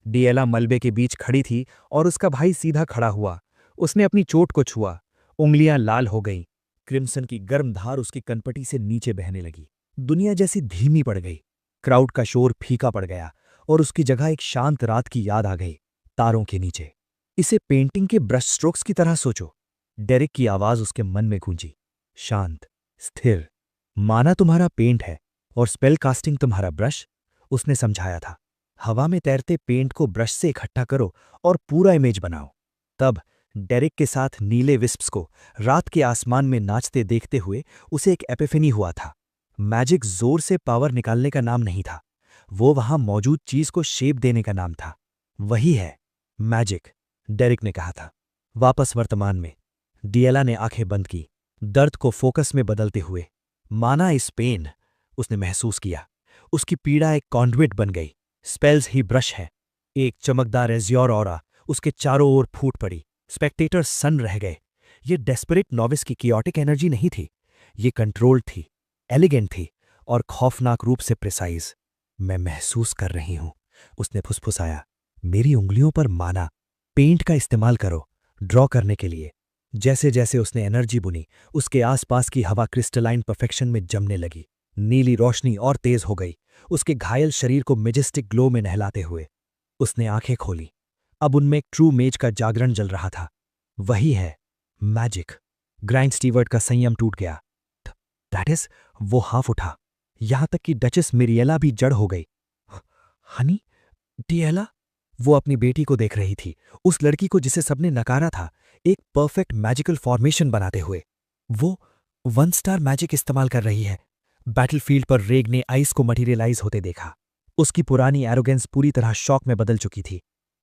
डीएलआर मलबे के बीच खड़ी थी और उसका भाई सीधा खड़ा हुआ। उसने अपनी चोट को छुआ, उंगलियां लाल हो गईं। क्रिम्सन की गर्म धार उसकी कनपटी से नीचे बहने लगी। दुनिया जैसी धीमी पड़ गई। क्राउड का शोर फीका पड़ गया और उसकी जगह एक शांत रात की याद आ गई, तारों के नीचे। इसे पेंटिंग के ब्रश स्ट्रोक्स की तरह सोचो। डेरिक की आवाज उसके मन में गूंजी, शांत, स्थिर। माना तुम्हारा पेंट है और स्पेल कास्टिंग तुम्हारा ब्रश, उसने समझाया था। हवा में तैरते पेंट को ब्रश से इकट्ठा करो और पूरा इमेज बनाओ। तब डेरिक के साथ नीले विस्प्स को रात के आसमान में नाचते देखते हुए उसे एक एपिफेनी हुआ था। मैजिक जोर से पावर निकालने का नाम नहीं था, वो वहां मौजूद चीज को शेप देने का नाम था। वही है मैजिक, डेरिक ने कहा था। वापस वर्तमान में। डिएला ने आंखें बंद की, दर्द को फोकस में बदलते हुए। माना इस पेन, उसने महसूस किया। उसकी पीड़ा एक कॉन्डुइट बन गई। स्पेल्स ही ब्रश है। एक चमकदार एज्योर ऑरा उसके चारों ओर फूट पड़ी। स्पेक्टेटर्स सन्न रह गए। ये डेस्परेट नॉविस की कियोटिक एनर्जी नहीं थी। ये कंट्रोल्ड थी, एलिगेंट थी और खौफनाक रूप से प्रिसाइज। मैं महसूस कर रही हूं, उसने फुसफुसाया। मेरी उंगलियों पर माना पेंट का इस्तेमाल करो, ड्रॉ करने के लिए। जैसे जैसे उसने एनर्जी बुनी, उसके आसपास की हवा क्रिस्टलाइन परफेक्शन में जमने लगी। नीली रोशनी और तेज हो गई, उसके घायल शरीर को मेजेस्टिक ग्लो में नहलाते हुए। उसने आंखें खोली। अब उनमें एक ट्रू मेज का जागरण जल रहा था। वही है मैजिक। ग्राइंड स्टीवर्ट का संयम टूट गया। दैट इज, वो हाफ उठा। यहां तक कि डचेस मिरिएला भी जड़ हो गई। हनी, डिएला? वो अपनी बेटी को देख रही थी, उस लड़की को जिसे सबने नकारा था, एक परफेक्ट मैजिकल फॉर्मेशन बनाते हुए। वो 1 स्टार मैजिक इस्तेमाल कर रही है। बैटलफील्ड पर रेग ने आइस को मटीरियलाइज होते देखा। उसकी पुरानी एरोगेंस पूरी तरह शॉक में बदल चुकी थी।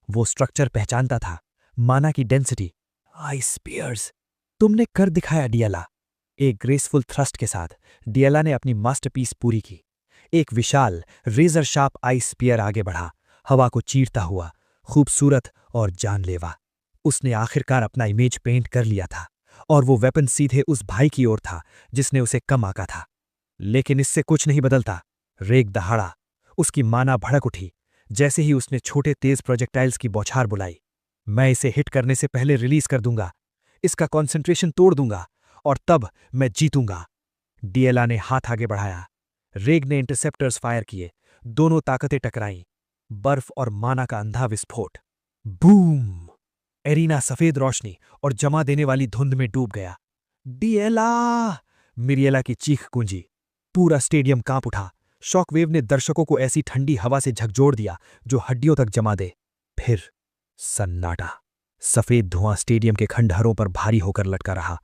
वो स्ट्रक्चर पहचानता था, माना की डेंसिटी। आइस स्पीयर्स, तुमने कर दिखाया डिएला। एक ग्रेसफुल थ्रस्ट के साथ डिएला ने अपनी मास्टरपीस पूरी की। एक विशाल रेजर शार्प आइस स्पीयर आगे बढ़ा, हवा को चीरता हुआ, खूबसूरत और जानलेवा। उसने आखिरकार अपना इमेज पेंट कर लिया था और वो वेपन सीधे उस भाई की ओर था जिसने उसे कम आंका था। लेकिन इससे कुछ नहीं बदलता। रेग दहाड़ा। उसकी माना भड़क उठी जैसे ही उसने छोटे तेज प्रोजेक्टाइल्स की बौछार बुलाई। मैं इसे हिट करने से पहले रिलीज कर दूंगा, इसका कॉन्सेंट्रेशन तोड़ दूंगा और तब मैं जीतूंगा। डिएला ने हाथ आगे बढ़ाया। रेग ने इंटरसेप्टर्स फायर किए। दोनों ताकतें टकराईं। बर्फ और माना का अंधा विस्फोट। बूम! एरीना सफेद रोशनी और जमा देने वाली धुंध में डूब गया। डिएला! मिरिएला की चीख गूंजी। पूरा स्टेडियम कांप उठा। शॉकवेव ने दर्शकों को ऐसी ठंडी हवा से झकझोर दिया जो हड्डियों तक जमा दे। फिर सन्नाटा। सफेद धुआं स्टेडियम के खंडहरों पर भारी होकर लटका रहा।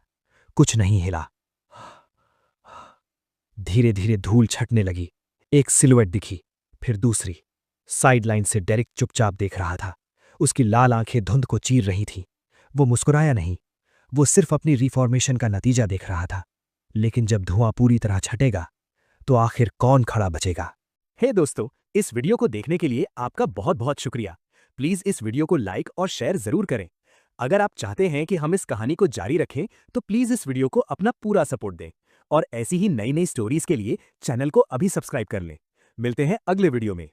कुछ नहीं हिला। धीरे धीरे धूल छटने लगी। एक सिलुएट दिखी, फिर दूसरी। साइडलाइन से डेरिक चुपचाप देख रहा था। उसकी लाल आंखें धुंध को चीर रही थीं। वो मुस्कुराया नहीं, वो सिर्फ अपनी रिफॉर्मेशन का नतीजा देख रहा था। लेकिन जब धुआं पूरी तरह छटेगा तो आखिर कौन खड़ा बचेगा? हे दोस्तों, इस वीडियो को देखने के लिए आपका बहुत बहुत शुक्रिया। प्लीज इस वीडियो को लाइक और शेयर जरूर करें। अगर आप चाहते हैं कि हम इस कहानी को जारी रखें तो प्लीज इस वीडियो को अपना पूरा सपोर्ट दें और ऐसी ही नई नई स्टोरीज के लिए चैनल को अभी सब्सक्राइब कर लें। मिलते हैं अगले वीडियो में।